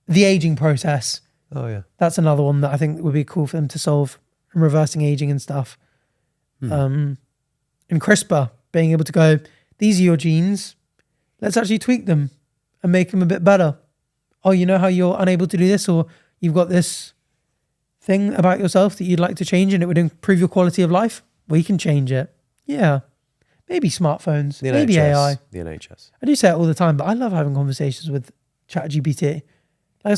the aging process. Oh, yeah. That's another one that I think would be cool for them to solve, and reversing aging and stuff. And CRISPR, being able to go, these are your genes. Let's actually tweak them and make them a bit better. Oh, you know how you're unable to do this, or you've got this thing about yourself that you'd like to change and it would improve your quality of life? We can change it. Yeah. Maybe smartphones, The maybe NHS. AI. The NHS. I do say it all the time, but I love having conversations with ChatGPT. Like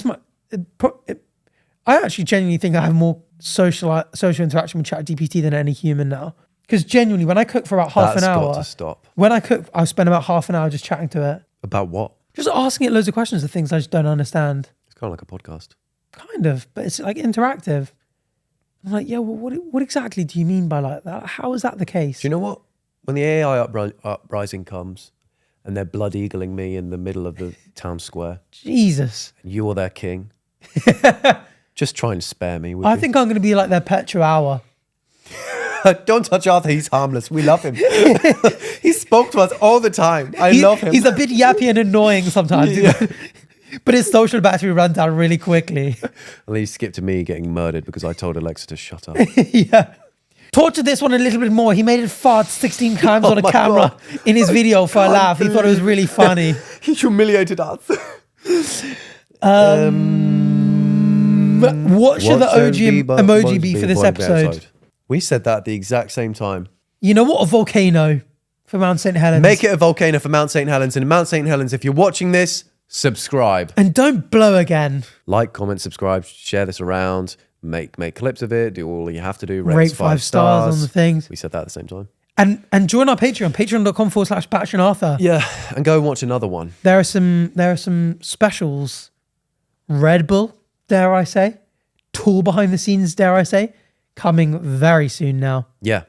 I actually genuinely think I have more social interaction with ChatGPT than any human now. Because genuinely, when I cook for about half an hour, got to stop. when I cook, I spend about half an hour just chatting to it. About what? Just asking it loads of questions of things I just don't understand. It's kind of like a podcast. Kind of, but it's like interactive. I'm like, yeah, well, what exactly do you mean by like that? How is that the case? Do you know what? When the AI uprising comes and they're blood eagling me in the middle of the town square, Jesus. and you are their king, just try and spare me. I think I'm going to be like their pet chihuahua. Don't touch Arthur. He's harmless. We love him. He spoke to us all the time. I love him. He's a bit yappy and annoying sometimes. Yeah. But his social battery runs out really quickly. And he skipped to me getting murdered because I told Alexa to shut up. Yeah. Tortured this one a little bit more. He made it fart 16 times on a camera in his video for a laugh. He thought it was really funny. He humiliated us. What should the OG emoji be for this episode? We said that at the exact same time. You know what? A volcano for Mount St Helens. Make it a volcano for Mount St Helens. And Mount St Helens, if you're watching this, subscribe. And don't blow again. Like, comment, subscribe, share this around, make clips of it, do all you have to do. Rate 5 stars on the things. We said that at the same time. And join our Patreon, patreon.com/BatchandArthur. Yeah, and go and watch another one. There are some specials. Red Bull, dare I say. Tour behind the scenes, dare I say. Coming very soon now. Yeah,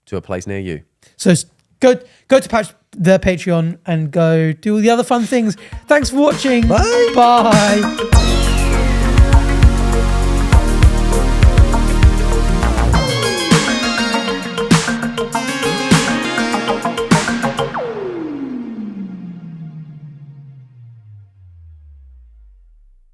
to a place near you. So go to the Patreon and go do all the other fun things. Thanks for watching. Bye. Bye.